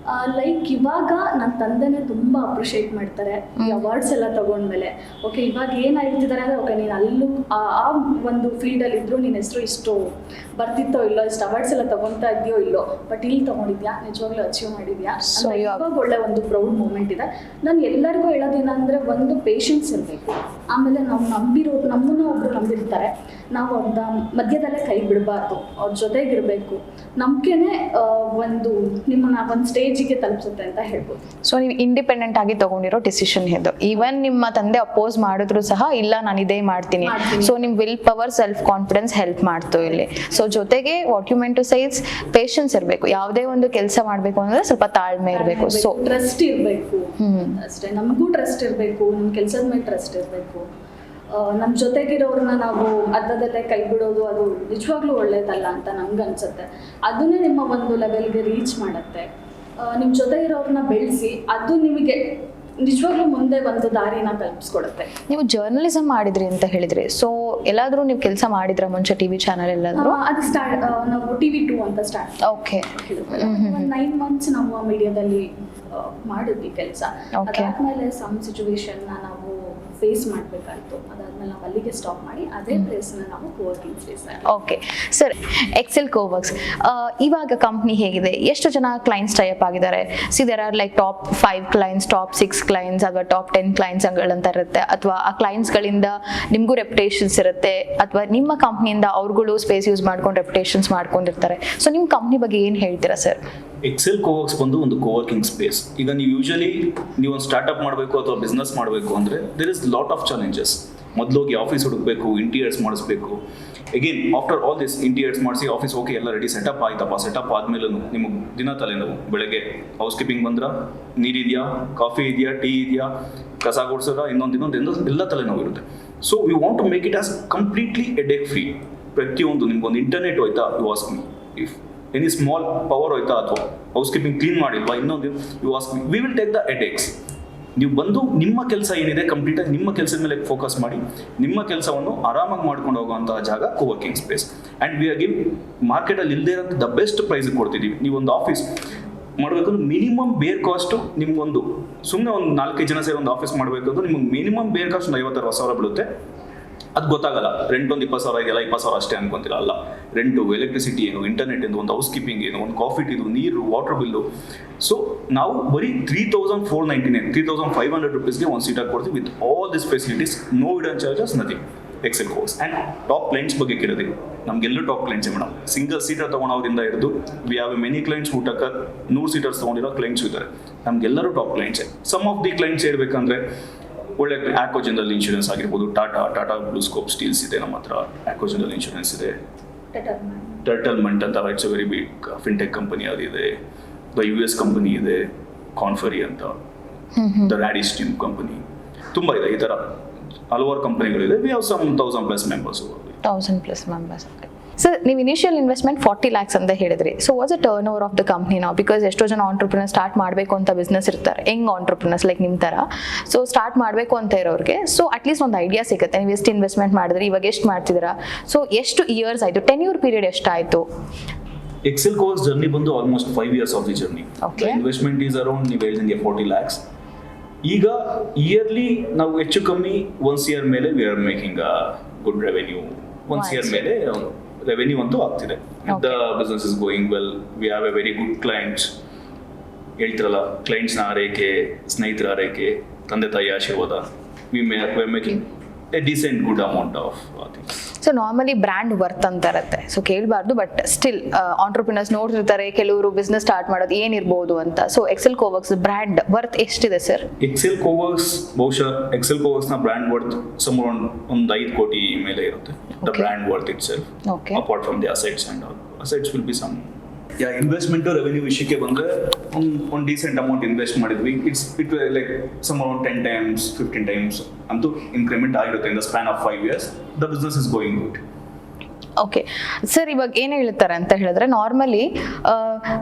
S3: ಲೈಕ್ ಇವಾಗ ನನ್ನ ತಂದೆನೇ ತುಂಬ ಅಪ್ರಿಷಿಯೇಟ್ ಮಾಡ್ತಾರೆ ಈ ಅವಾರ್ಡ್ಸ್ ಎಲ್ಲ ತಗೊಂಡ್ಮೇಲೆ. ಓಕೆ ಇವಾಗ ಏನಾಗಿರ್ತಿದ್ದಾರೆ ಅಂದರೆ, ಓಕೆ ನೀನು ಅಲ್ಲೂ ಆ ಒಂದು ಫೀಲ್ಡಲ್ಲಿ ಇದ್ದರೂ ನಿನ್ನ ಹೆಸರು ಇಷ್ಟು ಬರ್ತಿತ್ತೋ ಇಲ್ಲೋ, ಇಷ್ಟು ಅವಾರ್ಡ್ಸ್ ಎಲ್ಲ ತಗೊತಾ ಇದೆಯೋ ಇಲ್ಲೋ, ಬಟ್ ಇಲ್ಲಿ ತೊಗೊಂಡಿದ್ಯಾ, ನಿಜವಾಗ್ಲೂ ಅಚೀವ್ ಮಾಡಿದ್ಯಾ ಅಂತ ಇವಾಗ ಒಳ್ಳೆ ಒಂದು ಪ್ರೌಡ್ ಮೂಮೆಂಟ್ ಇದೆ. ನಾನು ಎಲ್ಲರಿಗೂ ಹೇಳೋದೇನಂದರೆ, ಒಂದು ಪೇಷನ್ಸ್ ಇರಬೇಕು. ಆಮೇಲೆ ನಾವು ನಮ್ಮನ್ನು ಒಬ್ಬರು ನಂಬಿರ್ತಾರೆ, ನಾವು ಅವ್ರ ಮಧ್ಯದಲ್ಲೇ ಕೈ ಬಿಡಬಾರ್ದು, ಅವ್ರ ಜೊತೆಗಿರಬೇಕು. ನಂಬಿಕೆನೇ ನಿಮ್ಮನ್ನ ಒಂದು ಸ್ಟೇಜಿಗೆ ತಲುಪಿಸುತ್ತೆ ಅಂತ ಹೇಳ್ಬೋದು.
S1: ಸೊ ನೀವು ಇಂಡಿಪೆಂಡೆಂಟ್ ಆಗಿ ತಗೊಂಡಿರೋ ಡಿಸಿಷನ್ ಇದು. ಈವನ್ ನಿಮ್ಮ ತಂದೆ ಅಪೋಸ್ ಮಾಡಿದ್ರು ಸಹ ಇಲ್ಲ ನಾನು ಇದೇ ಮಾಡ್ತೀನಿ. ಸೊ ನಿಮ್ will power, self confidence help ಮಾಡ್ತು ಇಲ್ಲಿ. ಸೊ ಜೊತೆಗೆ what you meant to say is patience ಇರಬೇಕು. ಯಾವುದೇ ಒಂದು ಕೆಲಸ ಮಾಡಬೇಕು ಅಂದ್ರೆ ಸ್ವಲ್ಪ ತಾಳ್ಮೆ ಇರಬೇಕು. ಸೊ
S3: ಟ್ರಸ್ಟ್ ಇರಬೇಕು ಅಷ್ಟೇ. ನಮಗೂ ಟ್ರಸ್ಟ್ ಇರಬೇಕು, ನಮ್ಮ ಕೆಲಸದ ಮೇಲೆ ಟ್ರಸ್ಟ್ ಇರಬೇಕು. ನಮ್ಮ ಜೊತೆಗಿರೋರನ್ನ ನಾವು ಅರ್ಧದಲ್ಲೇ ಕೈ ಬಿಡೋದು ಅದು ನಿಜವಾಗ್ಲೂ ಒಳ್ಳೇದಲ್ಲ ಅಂತ ನಮ್ಗೆ ಅನ್ಸುತ್ತೆ. ಅದನ್ನೇ ನಿಮ್ಮ ಒಂದು ಲೆವೆಲ್ಗೆ ರೀಚ್ ಮಾಡುತ್ತೆ. ನಿಮ್ಮ ಜೊತೆ ಇರೋರನ್ನ ಬೆಳೆಸಿ, ಅದು ನಿಮಗೆ ನಿಜವಾಗ್ಲೂ ಮುಂದೆ ಒಂದು ದಾರಿನ ಕಲ್ಪಿಸ್ಕೊಡುತ್ತೆ.
S1: ನೀವು ಜರ್ನಲಿಸಮ್ ಮಾಡಿದ್ರಿ ಅಂತ ಹೇಳಿದ್ರಿ. ಸೊ ಎಲ್ಲಾದ್ರೂ ನೀವು ಕೆಲಸ ಮಾಡಿದ್ರ ಮುಂಚೆ ಟಿವಿ ಚಾನಲ್ ಎಲ್ಲಾದ್ರೂ?
S3: ಅದು ಸ್ಟಾರ್ಟ್ ನಾವು TV2 ಅಂತ ಸ್ಟಾರ್ಟ್.
S1: ಓಕೆ.
S3: 9 months ನಾವು ಮೀಡಿಯಾದಲ್ಲಿ ಮಾಡಿದ್ವಿ ಕೆಲಸ. ಅದಾದ್ಮೇಲೆ ಸಮ್ ಸಿಚುವೇಶನ್ ನಾವು ಫೇಸ್ ಮಾಡಬೇಕಾಯ್ತು. ಅದಾದ್ಮೇಲೆ ನಾವು ಅಲ್ಲಿಗೆ ಸ್ಟಾಪ್ ಮಾಡಿ ಅದೇ ಪ್ಲೇಸ್ನ ನಾವು coworking space.
S1: Okay sir, Excel Coworks ಇವಾಗ ಕಂಪ್ನಿ ಹೇಗಿದೆ? ಎಷ್ಟು ಜನ ಕ್ಲೈಂಟ್ಸ್ ಟೈಪ್ ಆಗಿದ್ದಾರೆ? See there are like top 5 clients, top 6 clients, ಅಥವಾ ಟಾಪ್ 10 ಕ್ಲೈಂಟ್ಸ್ ಅಂತ ಇರುತ್ತೆ. ಅಥವಾ ಆ ಕ್ಲೈಂಟ್ಸ್ಗಳಿಂದ ನಿಮಗೂ ರೆಪ್ಯುಟೇಷನ್ಸ್ ಇರುತ್ತೆ, ಅಥವಾ ನಿಮ್ಮ ಕಂಪ್ನಿಯಿಂದ ಅವ್ರುಗಳು ಸ್ಪೇಸ್ ಯೂಸ್ ಮಾಡ್ಕೊಂಡು ರೆಪ್ಯುಟೇಷನ್ಸ್ ಮಾಡ್ಕೊಂಡಿರ್ತಾರೆ. ಸೊ ನಿಮ್ಮ ಕಂಪ್ನಿ ಬಗ್ಗೆ ಏನು ಹೇಳ್ತೀರಾ ಸರ್?
S2: ಎಕ್ಸೆಲ್ ಕೋವರ್ಕ್ಸ್ ಬಂದು ಒಂದು ಕೋವರ್ಕಿಂಗ್ ಸ್ಪೇಸ್. ಈಗ ನೀವು ಯೂಶಲಿ ಒಂದು ಸ್ಟಾರ್ಟ್ಅಪ್ ಮಾಡಬೇಕು ಅಥವಾ ಬಿಸ್ನೆಸ್ ಮಾಡಬೇಕು ಅಂದರೆ there is lot of challenges. ಮೊದಲೋಗಿ ಆಫೀಸ್ ಹುಡುಕಬೇಕು, ಇಂಟೀರಿಯರ್ಸ್ ಮಾಡಿಸ್ಬೇಕು. Again after all this interiors ಮಾಡಿಸಿ ಆಫೀಸ್ ಓಕೆ ಎಲ್ಲ ರೆಡಿ ಸೆಟಪ್ ಆಯ್ತಪ್ಪ. ಸೆಟಪ್ ಆದಮೇಲೂ ನಿಮಗೆ ದಿನ ತಲೆನೋವು. ಬೆಳಗ್ಗೆ ಹೌಸ್ ಕೀಪಿಂಗ್ ಬಂದ್ರೆ ನೀರಿದೆಯಾ, ಕಾಫಿ ಇದೆಯಾ, ಟೀ ಇದೆಯಾ, ಕಸ ಗುಡಿಸೋದ, ಇನ್ನೊಂದು ಎಲ್ಲ ತಲೆನೋವು ಇರುತ್ತೆ. So we want to make it as completely headache free. ಪ್ರತಿಯೊಂದು ನಿಮ್ಗೊಂದು ಇಂಟರ್ನೆಟ್ ಹೋಯ್ತಾ, you ask me. If any small power ಹೋಯ್ತಾ ಅಥವಾ ಹೌಸ್ ಕೀಪಿಂಗ್ ಕ್ಲೀನ್ ಮಾಡಿಲ್ವಾ, ಇನ್ನೊಂದು you ask me, we will take the headaches. ನೀವು ಬಂದು ನಿಮ್ಮ ಕೆಲಸ ಏನಿದೆ ಕಂಪ್ಲೀಟಾಗಿ ನಿಮ್ಮ ಕೆಲಸದ ಮೇಲೆ ಫೋಕಸ್ ಮಾಡಿ ನಿಮ್ಮ ಕೆಲಸವನ್ನು ಆರಾಮಾಗಿ ಮಾಡ್ಕೊಂಡು ಹೋಗುವಂತಹ ಜಾಗ coworking space. And we are give ಮಾರ್ಕೆಟಲ್ಲಿ ಇಲ್ಲದೇ ಇರೋಂಥ ದ ಬೆಸ್ಟ್ ಪ್ರೈಸ್ ಕೊಡ್ತಿದ್ದೀವಿ. ನೀವೊಂದು ಆಫೀಸ್ ಮಾಡಬೇಕಂದ್ರೆ ಮಿನಿಮಮ್ ಬೇರ್ ಕಾಸ್ಟು ನಿಮ್ಗೊಂದು ಸುಮ್ಮನೆ ಒಂದು 4-5 ಜನ ಸೇರಿ ಒಂದು ಆಫೀಸ್ ಮಾಡಬೇಕಂದ್ರೆ ನಿಮ್ಗೆ ಮಿನಿಮಮ್ ಬೇರ್ ಕಾಸ್ಟ್ 50,000-60,000 ಬೀಳುತ್ತೆ. ಅದು ಗೊತ್ತಾಗಲ್ಲ. ರೆಂಟ್ ಒಂದು 20,000 ಇದೆಯಲ್ಲ, 20,000 ಅಷ್ಟೇ ಅನ್ಕೊಂತೀರ. ಅಲ್ಲ, ರೆಂಟು, ಎಲೆಕ್ಟ್ರಿಸಿಟಿ ಏನು, ಇಂಟರ್ನೆಟ್ ಏನು, ಒಂದು ಹೌಸ್ ಕೀಪಿಂಗ್ ಏನು, ಒಂದು ಕಾಫಿ ಟೀದು, ನೀರು, ವಾಟರ್ ಬಿಲ್ಲು. ಸೊ ನಾವು ಬರೀ 3,499 3,500 rupeesಗೆ ಒಂದು ಸೀಟಾಗಿ ಕೊಡ್ತೀವಿ with all this facilities. No hidden charges, nothing. Excel course. And top clients ಬಗ್ಗೆ ಕೇಳಿದ್ವಿ. ನಮಗೆಲ್ಲೂ ಟಾಪ್ ಕ್ಲೈಂಟ್ಸೇ ಮೇಡಮ್. ಸಿಂಗಲ್ ಸೀಟರ್ ತೊಗೊಳೋದ್ರಿಂದ ಹಿಡಿದು we have many clients who ಟಕ್ಕರ್ 100 ಸೀಟರ್ಸ್ ತೊಗೊಂಡಿರೋ ಕ್ಲೈಂಟ್ಸ್ ಇದ್ದಾರೆ. ನಮಗೆಲ್ಲರೂ ಟಾಪ್ ಕ್ಲೈಂಟ್ಸೇ. ಸಮ್ ಆಫ್ ದಿ ಕ್ಲೈಂಟ್ಸ್ ಹೇಳ್ಬೇಕಂದ್ರೆ ಒಳ್ಳೆ ಆ್ಯಕ್ವಾ ಜನರಲ್ ಇನ್ಶೂರೆನ್ಸ್ ಆಗಿರ್ಬೋದು, ಟಾಟಾ ಬ್ಲೂಸ್ಕೋಪ್ ಸ್ಟೀಲ್ಸ್ ಇದೆ ನಮ್ಮ ಹತ್ರ, ಆ್ಯಕ್ವಾ ಜನರಲ್ ಇನ್ಶೂರೆನ್ಸ್ ಇದೆ, ಟರ್ಟಲ್ಮೆಂಟ್ ಅಂತ it's a very big fintech company ಅದಿದೆ, ದ US ಕಂಪನಿ ಇದೆ, ಕಾನ್ಫರಿ ಅಂತ, ದ ರ್ಯಾಡಿಶ್ ಟೀಮ್ ಕಂಪನಿ, ತುಂಬ ಇದೆ. ಈ ಥರ ಹಲವಾರು ಕಂಪನಿಗಳಿದೆ. We have some 1,000+ members.
S1: 1,000+ members. Sir, ನೀವು ಇನಿಷಿಯಲ್ ಇನ್ವೆಸ್ಟ್ಮೆಂಟ್ 40 lakhs ಅಂತ ಹೇಳಿದ್ರಿ. So was a turnover of the company ನಾವು? ಬಿಕಾಸ್ ಎಷ್ಟೋ ಜನ ಆಂಟ್ರಪ್ರಿನರ್ ಸ್ಟಾರ್ಟ್ ಮಾಡಬೇಕು ಅಂತ ಬಿಸ್ನೆಸ್ ಇರ್ತಾರೆ, ಯಂಗ್ ಆಂಟ್ರಪ್ರಿನರ್ಸ್ ಲೈಕ್ ನಿಮ್ಮ ಥರ. ಸೊ ಸ್ಟಾರ್ಟ್ ಮಾಡಬೇಕು ಅಂತ ಇರೋರಿಗೆ ಸೊ ಅಟ್ಲೀಸ್ಟ್ ಒಂದು ಐಡಿಯಾ ಸಿಗುತ್ತೆ. ನೀವು ಎಷ್ಟು ಇನ್ವೆಸ್ಟ್ಮೆಂಟ್ ಮಾಡಿದ್ರಿ, ಇವಾಗ ಎಷ್ಟು ಮಾಡ್ತಿದ್ದೀರಾ, ಸೊ ಎಷ್ಟು ಇಯರ್ಸ್ ಆಯಿತು, ಟೆನ್ಯೂರ್ ಪೀರಿಯಡ್ ಎಷ್ಟಾಯಿತು?
S2: ಎಕ್ಸೆಲ್ ಕೋರ್ಸ್ ಜರ್ನಿ ಬಂದು almost 5 years of the journey. Investment is around ನೀವು ಹೇಳಿದಂಗೆ 40 lakhs. ಈಗ ಇಯರ್ಲಿ ನಾವು ಹೆಚ್ಚು ಕಮ್ಮಿ 1 year ಮೇಲೆ we are making a good revenue. 1 year ಮೇಲೆ ರೆವೆನ್ಯೂ ಅಂತೂ ಆಗ್ತಿದೆ. The business is going well. We have a very good clients. ಹೇಳ್ತಿರಲ್ಲ, ಕ್ಲೈಂಟ್ಸ್ನ ಆರೈಕೆ, ಸ್ನೇಹಿತರ ಆರೈಕೆ, ತಂದೆ ತಾಯಿ ಆಶೀರ್ವಾದ. We are making a decent good amount of things.
S1: So normally brand worth ಅಂತ ಇರುತ್ತೆ. ಸೊ ಕೇಳಬಾರ್ದು, ಬಟ್ ಸ್ಟಿಲ್ ಆಂಟ್ರಪ್ರಿನರ್ಸ್ ನೋಡ್ತಿರ್ತಾರೆ ಕೆಲವರು ಬಿಸ್ನೆಸ್ ಸ್ಟಾರ್ಟ್ ಮಾಡೋದು ಏನಿರ್ಬೋದು ಅಂತ. ಸೊ ಎಕ್ಸೆಲ್ ಕೋವರ್ಕ್ಸ್ ಬ್ರ್ಯಾಂಡ್ ವರ್ತ್ ಎಷ್ಟಿದೆ ಸರ್?
S2: ಎಕ್ಸೆಲ್ ಕೋವರ್ಕ್ಸ್ ಬಹುಶಃ ಎಕ್ಸೆಲ್ ಕೋವರ್ಕ್ಸ್ನ ಬ್ರ್ಯಾಂಡ್ ವರ್ತ್ ಸುಮಾರು ಒಂದು 5 ಕೋಟಿ ಮೇಲೆ ಇರುತ್ತೆ. The brand worth itself, apart from the assets and all. Assets will be some investment revenue ವಿಷಯಕ್ಕೆ ಬಂದರೆ ಒಂದು ಡೀಸೆಂಟ್ ಅಮೌಂಟ್ ಇನ್ವೆಸ್ಟ್ ಮಾಡಿದ್ವಿ. It like some around 10 times 15 times ಅಂತೂ ಇನ್ಕ್ರಿಮೆಂಟ್ ಆಗಿರುತ್ತೆ. In the span of 5 years the business is going good.
S1: Okay sir, ಇವಾಗ ಏನು ಹೇಳ್ತಾರೆ ಅಂತ ಹೇಳಿದ್ರೆ, ನಾರ್ಮಲಿ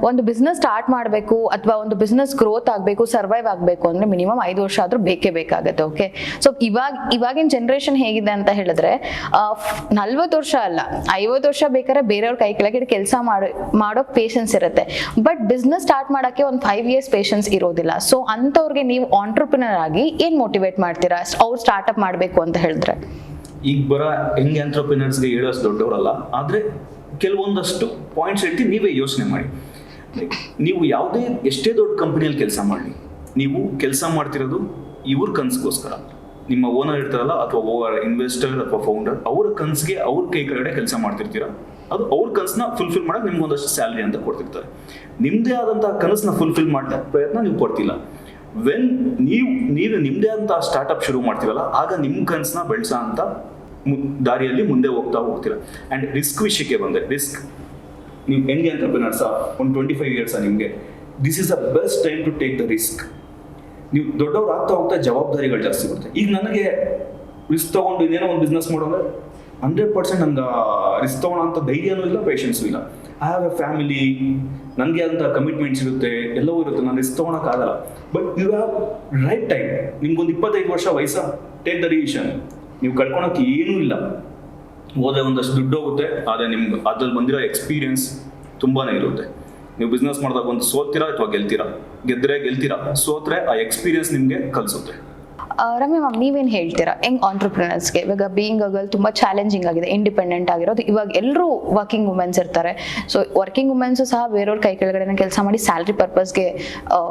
S1: ಒಂದು ಬಿಸ್ನೆಸ್ ಸ್ಟಾರ್ಟ್ ಮಾಡಬೇಕು ಅಥವಾ ಒಂದು ಬಿಸ್ನೆಸ್ ಗ್ರೋತ್ ಆಗಬೇಕು, ಸರ್ವೈವ್ ಆಗಬೇಕು ಅಂದರೆ ಮಿನಿಮಮ್ 5 ವರ್ಷ ಆದರೂ ಬೇಕೇ ಬೇಕಾಗುತ್ತೆ. ಓಕೆ, ಸೊ ಇವಾಗಿನ ಜನ್ರೇಷನ್ ಹೇಗಿದೆ ಅಂತ ಹೇಳಿದ್ರೆ 40 ವರ್ಷ ಅಲ್ಲ 50 ವರ್ಷ ಬೇಕಾದ್ರೆ ಬೇರೆಯವ್ರ ಕೈ ಕೆಳಗಡೆ ಕೆಲಸ ಮಾಡೋಕೆ ಪೇಷನ್ಸ್ ಇರುತ್ತೆ. ಬಟ್ ಬಿಸ್ನೆಸ್ ಸ್ಟಾರ್ಟ್ ಮಾಡೋಕ್ಕೆ ಒಂದು 5 years ಪೇಷನ್ಸ್ ಇರೋದಿಲ್ಲ. ಸೊ ಅಂಥವ್ರಿಗೆ ನೀವು ಆಂಟ್ರಪ್ರಿನರ್ ಆಗಿ ಏನು ಮೋಟಿವೇಟ್ ಮಾಡ್ತೀರಾ ಅವ್ರು ಸ್ಟಾರ್ಟಪ್ ಮಾಡಬೇಕು ಅಂತ ಹೇಳಿದ್ರೆ?
S2: ಈಗ ಬರೋ ಹೆಂಗೆ ಆಂಟ್ರಪ್ರಿನರ್ಸ್ಗೆ ಹೇಳೋಷ್ಟು ದೊಡ್ಡವರಲ್ಲ, ಆದರೆ ಕೆಲವೊಂದಷ್ಟು ಪಾಯಿಂಟ್ಸ್ ಹೇಳ್ತೀನಿ, ನೀವೇ ಯೋಚನೆ ಮಾಡಿ. ನೀವು ಯಾವುದೇ ಎಷ್ಟೇ ದೊಡ್ಡ ಕಂಪ್ನಿಯಲ್ಲಿ ಕೆಲಸ ಮಾಡಲಿ, ನೀವು ಕೆಲಸ ಮಾಡ್ತಿರೋದು ಇವ್ರ ಕನಸಿಗೋಸ್ಕರ. ನಿಮ್ಮ ಓನರ್ ಇರ್ತಾರಲ್ಲ ಅಥವಾ ಇನ್ವೆಸ್ಟರ್ ಅಥವಾ ಫೌಂಡರ್, ಅವರ ಕನಸಿಗೆ ಅವ್ರ ಕೈ ಕೆಳಗಡೆ ಕೆಲಸ ಮಾಡ್ತಿರ್ತೀರ. ಅದು ಅವ್ರ ಕನಸನ್ನ ಫುಲ್ಫಿಲ್ ಮಾಡೋಕೆ ನಿಮ್ಗೆ ಒಂದಷ್ಟು ಸ್ಯಾಲ್ರಿ ಅಂತ ಕೊಡ್ತಿರ್ತಾರೆ. ನಿಮ್ಮದೇ ಆದಂತಹ ಕನಸನ್ನ ಫುಲ್ಫಿಲ್ ಮಾಡೋ ಪ್ರಯತ್ನ ನೀವು ಪಡ್ತಿಲ್ಲ. ವೆನ್ ನೀವು ನಿಮ್ಮದೇ ಅಂತ ಸ್ಟಾರ್ಟಪ್ ಶುರು ಮಾಡ್ತೀವಲ್ಲ, ಆಗ ನಿಮ್ಮ ಕನಸನ್ನ ಬೆಳೆಸೋ ಅಂತ ದಾರಿಯಲ್ಲಿ ಮುಂದೆ ಹೋಗ್ತೀರಾ. ಆ್ಯಂಡ್ ರಿಸ್ಕ್ ವಿಷಯಕ್ಕೆ ಬಂದರೆ, ರಿಸ್ಕ್ ನೀವು ಹೆಂಗೆ ಎಂಟರ್ಪ್ರಿನರ್ಸ ಒಂದು 25 years ನಿಮಗೆ, this is the best time to take the risk. ನೀವು ದೊಡ್ಡವ್ರು ಆಗ್ತಾ ಹೋಗ್ತಾ ಜವಾಬ್ದಾರಿಗಳು ಜಾಸ್ತಿ ಬರುತ್ತೆ. ಈಗ ನನಗೆ ರಿಸ್ಕ್ ತೊಗೊಂಡು ಇನ್ನೇನೋ ಒಂದು ಬಿಸ್ನೆಸ್ ಮಾಡೋದ್ರೆ 100% ನಂಗೆ ರಿಸ್ಕ್ ತೊಗೊಳ್ಳೋ ಅಂತ ಧೈರ್ಯನೂ ಇಲ್ಲ, ಪೇಷನ್ಸು ಇಲ್ಲ. ಐ ಹ್ಯಾವ್ ಎ ಫ್ಯಾಮಿಲಿ, ನನಗೆ ಅಂತ ಕಮಿಟ್ಮೆಂಟ್ಸ್ ಇರುತ್ತೆ, ಎಲ್ಲವೂ ಇರುತ್ತೆ. ನಾನು ರಿಸ್ಕ್ ತೊಗೊಳಕ್ಕಾಗಲ್ಲ. But you have right time. ನಿಮ್ಗೊಂದು 25 ವರ್ಷ ವಯಸ್ಸ, ಟೇಕ್ ದ ಡಿಸಿಷನ್. ನೀವು ಕಳ್ಕೊಳಕ್ಕೆ ಏನೂ ಇಲ್ಲ. ಹೋದ್ರೆ ಒಂದಷ್ಟು ದುಡ್ಡು ಹೋಗುತ್ತೆ, ಆದರೆ ನಿಮ್ಗೆ ಅದ್ರಲ್ಲಿ ಬಂದಿರೋ ಎಕ್ಸ್ಪೀರಿಯನ್ಸ್ ತುಂಬಾ ಇರುತ್ತೆ. ನೀವು ಬಿಸ್ನೆಸ್ ಮಾಡಿದಾಗ ಒಂದು ಸೋತ್ತೀರಾ ಅಥವಾ ಗೆಲ್ತೀರಾ, ಗೆದ್ದರೆ ಗೆಲ್ತೀರಾ, ಸೋತ್ರೆ ಆ ಎಕ್ಸ್ಪೀರಿಯನ್ಸ್ ನಿಮಗೆ ಕಲಿಸುತ್ತೆ.
S1: ರಮ್ಯಾ ಮ್ಯಾಮ್, ನೀವೇನು ಹೇಳ್ತೀರಾ ಹೆಂಗ್ ಆಂಟ್ರಪ್ರಿನರ್ಸ್ಗೆ? ಇವಾಗ ಬೀಯಿಂಗ್ ಅ ಗರ್ಲ್ ತುಂಬ ಚಾಲೆಂಜಿಂಗ್ ಆಗಿದೆ, ಇಂಡಿಪೆಂಡೆಂಟ್ ಆಗಿರೋದು. ಇವಾಗ ಎಲ್ಲರೂ ವರ್ಕಿಂಗ್ ವುಮೆನ್ಸ್ ಇರ್ತಾರೆ. ಸೊ ವರ್ಕಿಂಗ್ ವುಮೆನ್ಸು ಸಹ ಬೇರೆಯವ್ರ ಕೈ ಕೆಳಗಡೆ ಕೆಲಸ ಮಾಡಿ ಸ್ಯಾಲ್ರಿ ಪರ್ಪಸ್ಗೆ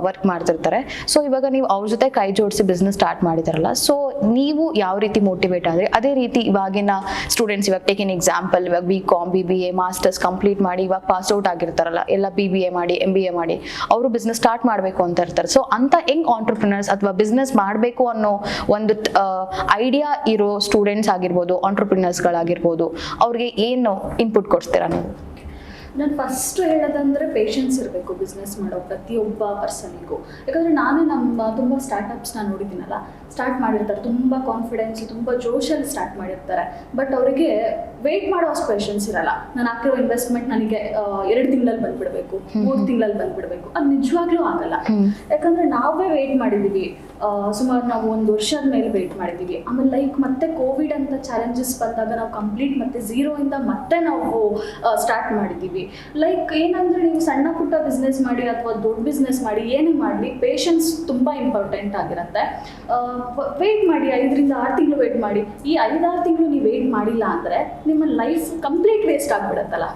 S1: ವರ್ಕ್ ಮಾಡ್ತಿರ್ತಾರೆ. ಸೊ ಇವಾಗ ನೀವು ಅವ್ರ ಜೊತೆ ಕೈ ಜೋಡಿಸಿ ಬಿಸ್ನೆಸ್ ಸ್ಟಾರ್ಟ್ ಮಾಡಿದಾರಲ್ಲ, ಸೊ ನೀವು ಯಾವ ರೀತಿ ಮೋಟಿವೇಟ್ ಆದರೆ, ಅದೇ ರೀತಿ ಇವಾಗಿನ ಸ್ಟೂಡೆಂಟ್ಸ್, ಇವಾಗ ಟೇಕ್ ಎನ್ ಎಕ್ಸಾಂಪಲ್, ಇವಾಗ BCom BBA ಮಾಸ್ಟರ್ಸ್ ಕಂಪ್ಲೀಟ್ ಮಾಡಿ ಇವಾಗ ಪಾಸ್ ಔಟ್ ಆಗಿರ್ತಾರಲ್ಲ, ಎಲ್ಲ BBA ಮಾಡಿ MBA ಮಾಡಿ ಅವರು ಬಿಸ್ನೆಸ್ ಸ್ಟಾರ್ಟ್ ಮಾಡಬೇಕು ಅಂತ ಇರ್ತಾರೆ. ಸೊ ಅಂತ ಹೆಂಗ್ ಆಂಟ್ರಪ್ರಿನರ್ಸ್ ಅಥವಾ ಬಿಸ್ನೆಸ್ ಮಾಡಬೇಕು ಅನ್ನೋ ಒಂದು ಐಡಿಯಾ ಇರೋ ಸ್ಟೂಡೆಂಟ್ಸ್ ಆಗಿರ್ಬೋದು, ಆಂಟ್ರಪ್ರಿನರ್ಸ್ಗಳಾಗಿರ್ಬೋದು, ಅವ್ರಿಗೆ ಏನು ಇನ್ಪುಟ್ ಕೊಡ್ತೀರಾ ನೀವು?
S3: ನಾನು ಫಸ್ಟ್ ಹೇಳೋದಂದರೆ ಪೇಷನ್ಸ್ ಇರಬೇಕು ಬಿಸ್ನೆಸ್ ಮಾಡೋ ಪ್ರತಿಯೊಬ್ಬ ಪರ್ಸನಿಗೂ. ಯಾಕಂದರೆ ನಾನೇ ತುಂಬ ಸ್ಟಾರ್ಟಪ್ಸ್ನ ನೋಡಿದ್ದೀನಲ್ಲ, ಸ್ಟಾರ್ಟ್ ಮಾಡಿರ್ತಾರೆ, ತುಂಬ ಕಾನ್ಫಿಡೆನ್ಸು, ತುಂಬ ಜೋಶಲ್ಲಿ ಸ್ಟಾರ್ಟ್ ಮಾಡಿರ್ತಾರೆ. ಬಟ್ ಅವರಿಗೆ ವೆಯ್ಟ್ ಮಾಡೋ ಅಷ್ಟು ಪೇಷನ್ಸ್ ಇರಲ್ಲ. ನಾನು ಹಾಕಿರೋ ಇನ್ವೆಸ್ಟ್ಮೆಂಟ್ ನನಗೆ 2 ತಿಂಗಳಲ್ಲಿ ಬಂದುಬಿಡಬೇಕು, 3 ತಿಂಗಳಲ್ಲಿ ಬಂದುಬಿಡಬೇಕು, ಅದು ನಿಜವಾಗ್ಲೂ ಆಗಲ್ಲ. ಯಾಕಂದರೆ ನಾವೇ ವೆಯ್ಟ್ ಮಾಡಿದ್ದೀವಿ, ಸುಮಾರು ನಾವು 1 ವರ್ಷದ ಮೇಲೆ ವೆಯ್ಟ್ ಮಾಡಿದ್ದೀವಿ. ಆಮೇಲೆ ಲೈಕ್ ಮತ್ತೆ ಕೋವಿಡ್ ಅಂತ ಚಾಲೆಂಜಸ್ ಬಂದಾಗ ನಾವು ಕಂಪ್ಲೀಟ್ ಮತ್ತೆ 0 ಮತ್ತೆ ನಾವು ಸ್ಟಾರ್ಟ್ ಮಾಡಿದ್ದೀವಿ. ಲೈಕ್ ಏನಂದರೆ, ನೀವು ಸಣ್ಣ ಪುಟ್ಟ ಬಿಸ್ನೆಸ್ ಮಾಡಿ ಅಥವಾ ದೊಡ್ಡ ಬಿಸ್ನೆಸ್ ಮಾಡಿ, ಏನೇ ಮಾಡಲಿ ಪೇಷನ್ಸ್ ತುಂಬ ಇಂಪಾರ್ಟೆಂಟ್ ಆಗಿರುತ್ತೆ. ವೆಯ್ಟ್ ಮಾಡಿ, 5 ರಿಂದ 6 ತಿಂಗಳು ವೆಯ್ಟ್ ಮಾಡಿ. ಈ 5-6 ತಿಂಗಳು ನೀವು ವೆಯ್ಟ್ ಮಾಡಿಲ್ಲ ಅಂದರೆ ನಿಮ್ಮ ಲೈಫ್ ಕಂಪ್ಲೀಟ್ ವೇಸ್ಟ್ ಆಗಿಬಿಡುತ್ತಲ್ಲ.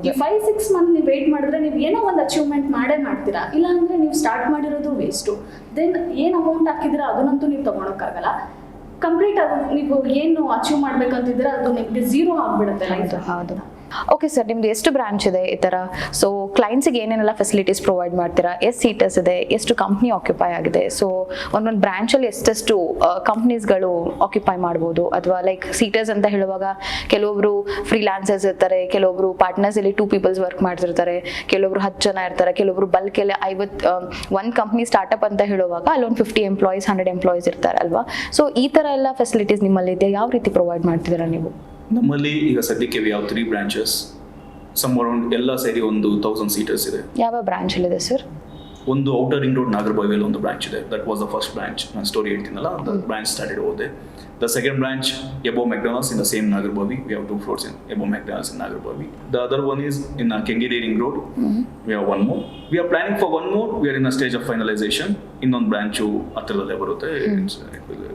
S3: ಈ 5-6 ಮಂತ್ ನೀವು ವೆಯ್ಟ್ ಮಾಡಿದ್ರೆ ನೀವು ಏನೋ ಒಂದು ಅಚೀವ್ಮೆಂಟ್ ಮಾಡೇ ಮಾಡ್ತೀರಾ. ಇಲ್ಲ ಅಂದರೆ ನೀವು ಸ್ಟಾರ್ಟ್ ಮಾಡಿರೋದು ವೇಸ್ಟು. ದೆನ್ ಏನು ಅಮೌಂಟ್ ಹಾಕಿದ್ರೆ ಅದನ್ನಂತೂ ನೀವು ತೊಗೊಳಕ್ಕಾಗಲ್ಲ. ಕಂಪ್ಲೀಟ್ ಅದು ನೀವು ಏನು ಅಚೀವ್ ಮಾಡ್ಬೇಕಂತಿದ್ರೆ ಅದು ನಿಮಗೆ 0 ಆಗಿಬಿಡುತ್ತೆ ಲೈಫ್.
S1: ಹೌದು. ಓಕೆ ಸರ್, ನಿಮ್ದು ಎಷ್ಟು ಬ್ರಾಂಚ್ ಇದೆ ಈ ಥರ? ಸೊ ಕ್ಲೈಂಟ್ಸಿಗೆ ಏನೇನೆಲ್ಲ ಫೆಸಿಲಿಟೀಸ್ ಪ್ರೊವೈಡ್ ಮಾಡ್ತೀರಾ? ಎಷ್ಟು ಸೀಟರ್ಸ್ ಇದೆ? ಎಷ್ಟು ಕಂಪ್ನಿ ಆಕ್ಯುಪೈ ಆಗಿದೆ? ಸೊ ಒಂದೊಂದು ಬ್ರಾಂಚಲ್ಲಿ ಎಷ್ಟೆಷ್ಟು ಕಂಪ್ನೀಸ್ಗಳು ಆಕ್ಯುಪೈ ಮಾಡ್ಬೋದು? ಅಥವಾ ಲೈಕ್ ಸೀಟರ್ಸ್ ಅಂತ ಹೇಳುವಾಗ ಕೆಲವೊಬ್ರು ಫ್ರೀಲಾನ್ಸರ್ಸ್ ಇರ್ತಾರೆ, ಕೆಲವೊಬ್ರು ಪಾರ್ಟ್ನರ್ಸಲ್ಲಿ 2 people ವರ್ಕ್ ಮಾಡ್ತಿರ್ತಾರೆ, ಕೆಲವೊಬ್ರು 10 ಜನ ಇರ್ತಾರೆ, ಕೆಲವೊಬ್ರು ಬಲ್ಕಲ್ಲಿ 50 ಒಂದು ಕಂಪ್ನಿ ಸ್ಟಾರ್ಟಪ್ ಅಂತ ಹೇಳುವಾಗ ಅಲ್ಲೊಂದು 50 employees 100 employees ಇರ್ತಾರೆ ಅಲ್ವಾ? ಸೊ ಈ ಥರ ಎಲ್ಲ ಫೆಸಿಲಿಟೀಸ್ ನಿಮ್ಮಲ್ಲಿ ಇದೆಯಾ? ಯಾವ ರೀತಿ ಪ್ರೊವೈಡ್ ಮಾಡ್ತಿದ್ದೀರಾ ನೀವು?
S2: ನಮ್ಮಲ್ಲಿ ಈಗ ಸದ್ಯಕ್ಕೆ we have 3 branches. Some around ಎಲ್ಲ ಸೇರಿ ಒಂದು 1000 seaters ಇದೆ.
S1: ಯಾವ ಬ್ರಾಂಚಲ್ಲಿ ಇದೆ ಸರ್?
S2: ಒಂದು ಔಟರ್ ರಿಂಗ್ ರೋಡ್ ನಾಗರಬಾವಿಯಲ್ಲಿ ಒಂದು ಬ್ರಾಂಚ್ ಇದೆ. That was the first branch. ನಾನು ಸ್ಟೋರಿ ಹೇಳ್ತೀನಲ್ಲ, the branch started over there. The second branch above McDonald's in the same Nagarbavi. We have 2 floors in above McDonald's in Nagarbavi. The other one is in Kengedi Ring Road. We have 1 more. We are planning for 1 more. We are in a stage of finalization. Innೊಂದು ಬ್ರಾಂಚು ಹತ್ತಿರದಲ್ಲೇ ಬರುತ್ತೆ.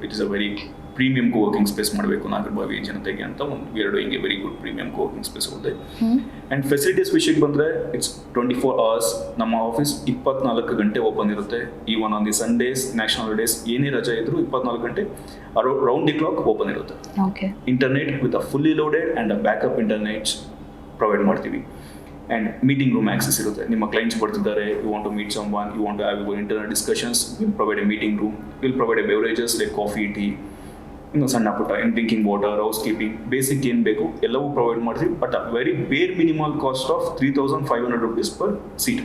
S2: It is a very premium coworking space ಮಾಡಬೇಕು ನಾಗರಬಾವಿ ಜನತೆಗೆ ಅಂತ ಒಂದು 2 ಹಿಂಗೆ very good premium coworking space ಹೋದೆ. ಆ್ಯಂಡ್ ಫೆಸಿಲಿಟೀಸ್ ವಿಷಯಕ್ಕೆ ಬಂದರೆ ಇಟ್ಸ್ 24 hours. ನಮ್ಮ ಆಫೀಸ್ 24 ಗಂಟೆ ಓಪನ್ ಇರುತ್ತೆ. Even on the Sundays, national holidays, ಏನೇ ರಜೆ ಇದ್ರು 24 ಗಂಟೆ ರೌಂಡ್ ದಿ ಕ್ಲಾಕ್ ಓಪನ್ ಇರುತ್ತೆ. Internet with a fully loaded and a backup internets provide ಮಾಡ್ತೀವಿ. ಆ್ಯಂಡ್ ಮೀಟಿಂಗ್ ರೂಮ್ ಆಕ್ಸೆಸ್ ಇರುತ್ತೆ. ನಿಮ್ಮ ಕ್ಲೈಂಟ್ಸ್ ಬರ್ತಿದ್ದಾರೆ, you want to meet someone, you want to have your internal discussions, will provide a meeting room, will provide a beverages like coffee, tea, ಇನ್ನು ಸಣ್ಣ ಪುಟ್ಟ ಏನು drinking water, house keeping, basic ಏನು ಬೇಕು ಎಲ್ಲವೂ ಪ್ರೊವೈಡ್ ಮಾಡ್ತೀವಿ. ಬಟ್ ವೆರಿ ಬೇರ್ minimal cost of 3,500 rupees per seat.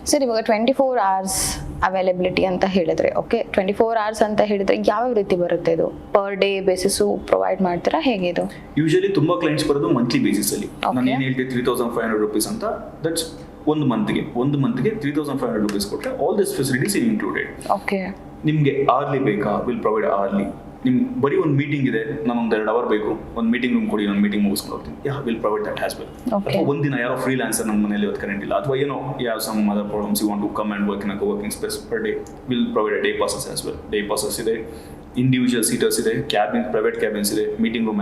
S1: Sir, ಇವಾಗ 24 hours ಅವೈಲಬಿಲಿಟಿ ಅಂತ ಹೇಳಿದ್ರೆ, ಓಕೆ 24 hours ಅಂತ ಹೇಳಿದ್ರೆ ಯಾವ ರೀತಿ ಬರುತ್ತೆ ಇದು? ಪರ್ ಡೇ ಬೇಸಿಸು ಪ್ರೊವೈಡ್ ಮಾಡ್ತೀರಾ, ಹೇಗೆ ಇದು?
S2: ಯೂಶಲಿ ತುಂಬಾ ಕ್ಲೈಂಟ್ಸ್ ಬರೋದು ಮಂತ್ಲಿ ಬೇಸಿಸ್ ಅಲ್ಲಿ. ನಾನು ಏನು ಹೇಳ್ತೀವಿ 3,500 rupees ಅಂತ, ದಟ್ಸ್ ಒಂದು ಮಂತ್ಗೆ 3,500 rupees ಕೊಟ್ಟರೆ all this facilities in included.
S1: Okay. ನಿಮಗೆ
S2: ಆರ್ಲಿ ಬೇಕಾ? Will provide early. ನಿಮ್ಗೆ ಬರೀ ಒಂದು ಮೀಟಿಂಗ್ ಇದೆ, ನಾನು ಒಂದು 2 hour ಬೇಕು, ಒಂದು ಮೀಟಿಂಗ್ ರೂಮ್ ಕೊಡಿ, ನಾನು ಮೀಟಿಂಗ್ ಮುಗಿಸ್ಕೊಂಡು ಹೋಗ್ತೀನಿ, will provide that has well. ಅಥವಾ ಒಂದಿನ ಯಾರೋ ಫ್ರೀಲಾನ್ಸರ್ ನಮ್ಮ ಮನೆಯಲ್ಲಿ ಇವತ್ತು ಕರೆಂಟ್ ಇಲ್ಲ, ಅಥವಾ ಏನೋ ಯಾವ some other problems you want to come and work in a working space per day, will provide a day passes as well. Day passes ಇದೆ, ಇಂಡಿವಿಜುವಲ್ ಸೀಟರ್ಸ್ ಇದೆ, ಕ್ಯಾಬಿನ್, ಪ್ರೈವೇಟ್ ಕ್ಯಾಬಿನ್ಸ್ ಇದೆ, ಮೀಟಿಂಗ್ ರೂಮ್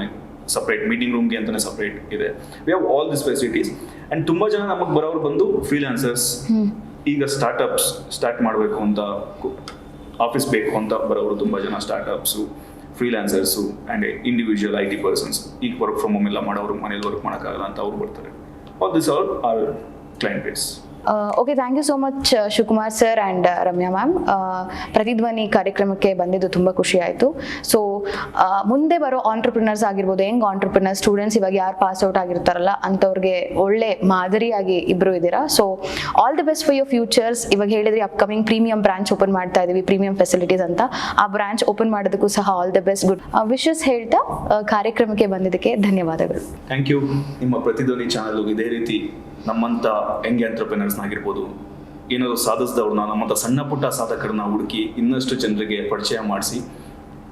S2: ಸಪ್ರೇಟ್, ಮೀಟಿಂಗ್ ರೂಮ್ಗೆ ಅಂತಲೇ ಸಪ್ರೇಟ್ ಇದೆ. We have all this facilities. And ತುಂಬ ಜನ ನಮಗೆ ಬರೋರು ಬಂದು ಫ್ರೀಲಾನ್ಸರ್ಸ್, ಈಗ ಸ್ಟಾರ್ಟಪ್ಸ್ ಸ್ಟಾರ್ಟ್ ಮಾಡಬೇಕು ಅಂತ, ಆಫೀಸ್ ಬೇಕು ಅಂತ ಬರೋರು ತುಂಬ ಜನ, startups, freelancers and individual IT persons, ಈಗ ವರ್ಕ್ ಫ್ರಮ್ ಹೋಮ್ ಎಲ್ಲ ಮಾಡೋರು, ಮನೇಲಿ ವರ್ಕ್ ಮಾಡೋಕ್ಕಾಗಲ್ಲ ಅಂತ ಅವ್ರು ಬರ್ತಾರೆ. All this are client base.
S1: Okay, thank you so much Shivakumar sir and Ramya ma'am. Prathidhwani ಕಾರ್ಯಕ್ರಮಕ್ಕೆ ಬಂದಿದ್ದು ತುಂಬ ಖುಷಿ ಆಯಿತು. ಸೊ ಮುಂದೆ ಬರೋ ಆಂಟ್ರಪ್ರಿನರ್ಸ್ ಆಗಿರ್ಬೋದು, ಯಂಗ್ ಆಂಟ್ರಪ್ರಿನರ್ಸ್, ಸ್ಟೂಡೆಂಟ್ಸ್, ಇವಾಗ ಯಾರು ಪಾಸ್ ಔಟ್ ಆಗಿರ್ತಾರಲ್ಲ ಅಂಥವ್ರಿಗೆ ಒಳ್ಳೆ ಮಾದರಿಯಾಗಿ ಇಬ್ಬರು ಇದ್ದೀರಾ. So all the best for your futures. ಇವಾಗ ಹೇಳಿದ್ರಿ ಅಪ್ಕಮಿಂಗ್ ಪ್ರೀಮಿಯಂ ಬ್ರಾಂಚ್ ಓಪನ್ ಮಾಡ್ತಾ ಇದ್ದೀವಿ, ಪ್ರೀಮಿಯಂ ಫೆಸಿಲಿಟೀಸ್ ಅಂತ. ಆ ಬ್ರಾಂಚ್ ಓಪನ್ ಮಾಡೋದಕ್ಕೂ ಸಹ all the best, good wishes ಹೇಳ್ತಾ ಕಾರ್ಯಕ್ರಮಕ್ಕೆ ಬಂದಿದ್ದಕ್ಕೆ ಧನ್ಯವಾದಗಳು.
S2: Thank you. ನಿಮ್ಮ ಪ್ರತಿಧ್ವನಿ ಚಾನಲ್ ಇದೇ ರೀತಿ ನಮ್ಮಂಥ ಯಂಗ್ ಎಂಟರ್ಪ್ರಿನರ್ಸ್ನಾಗಿರ್ಬೋದು, ಏನಾದರೂ ಸಾಧಿಸಿದವ್ರನ್ನ, ನಮ್ಮಂಥ ಸಣ್ಣ ಪುಟ್ಟ ಸಾಧಕರನ್ನ ಹುಡುಕಿ ಇನ್ನಷ್ಟು ಜನರಿಗೆ ಪರಿಚಯ ಮಾಡಿಸಿ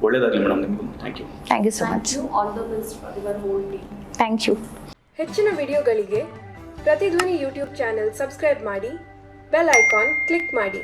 S2: ಒಳ್ಳೆಯದಾಗಲಿ ಮೇಡಮ್ ನಿಮಗೂ. Thank you.
S1: Thank you so much.
S3: All the best for your whole team.
S1: Thank you.
S4: ಹೆಚ್ಚಿನ ವಿಡಿಯೋಗಳಿಗೆ ಪ್ರತಿಧ್ವನಿ ಯೂಟ್ಯೂಬ್ ಚಾನೆಲ್ ಸಬ್ಸ್ಕ್ರೈಬ್ ಮಾಡಿ, ಬೆಲ್ ಐಕಾನ್ ಕ್ಲಿಕ್ ಮಾಡಿ.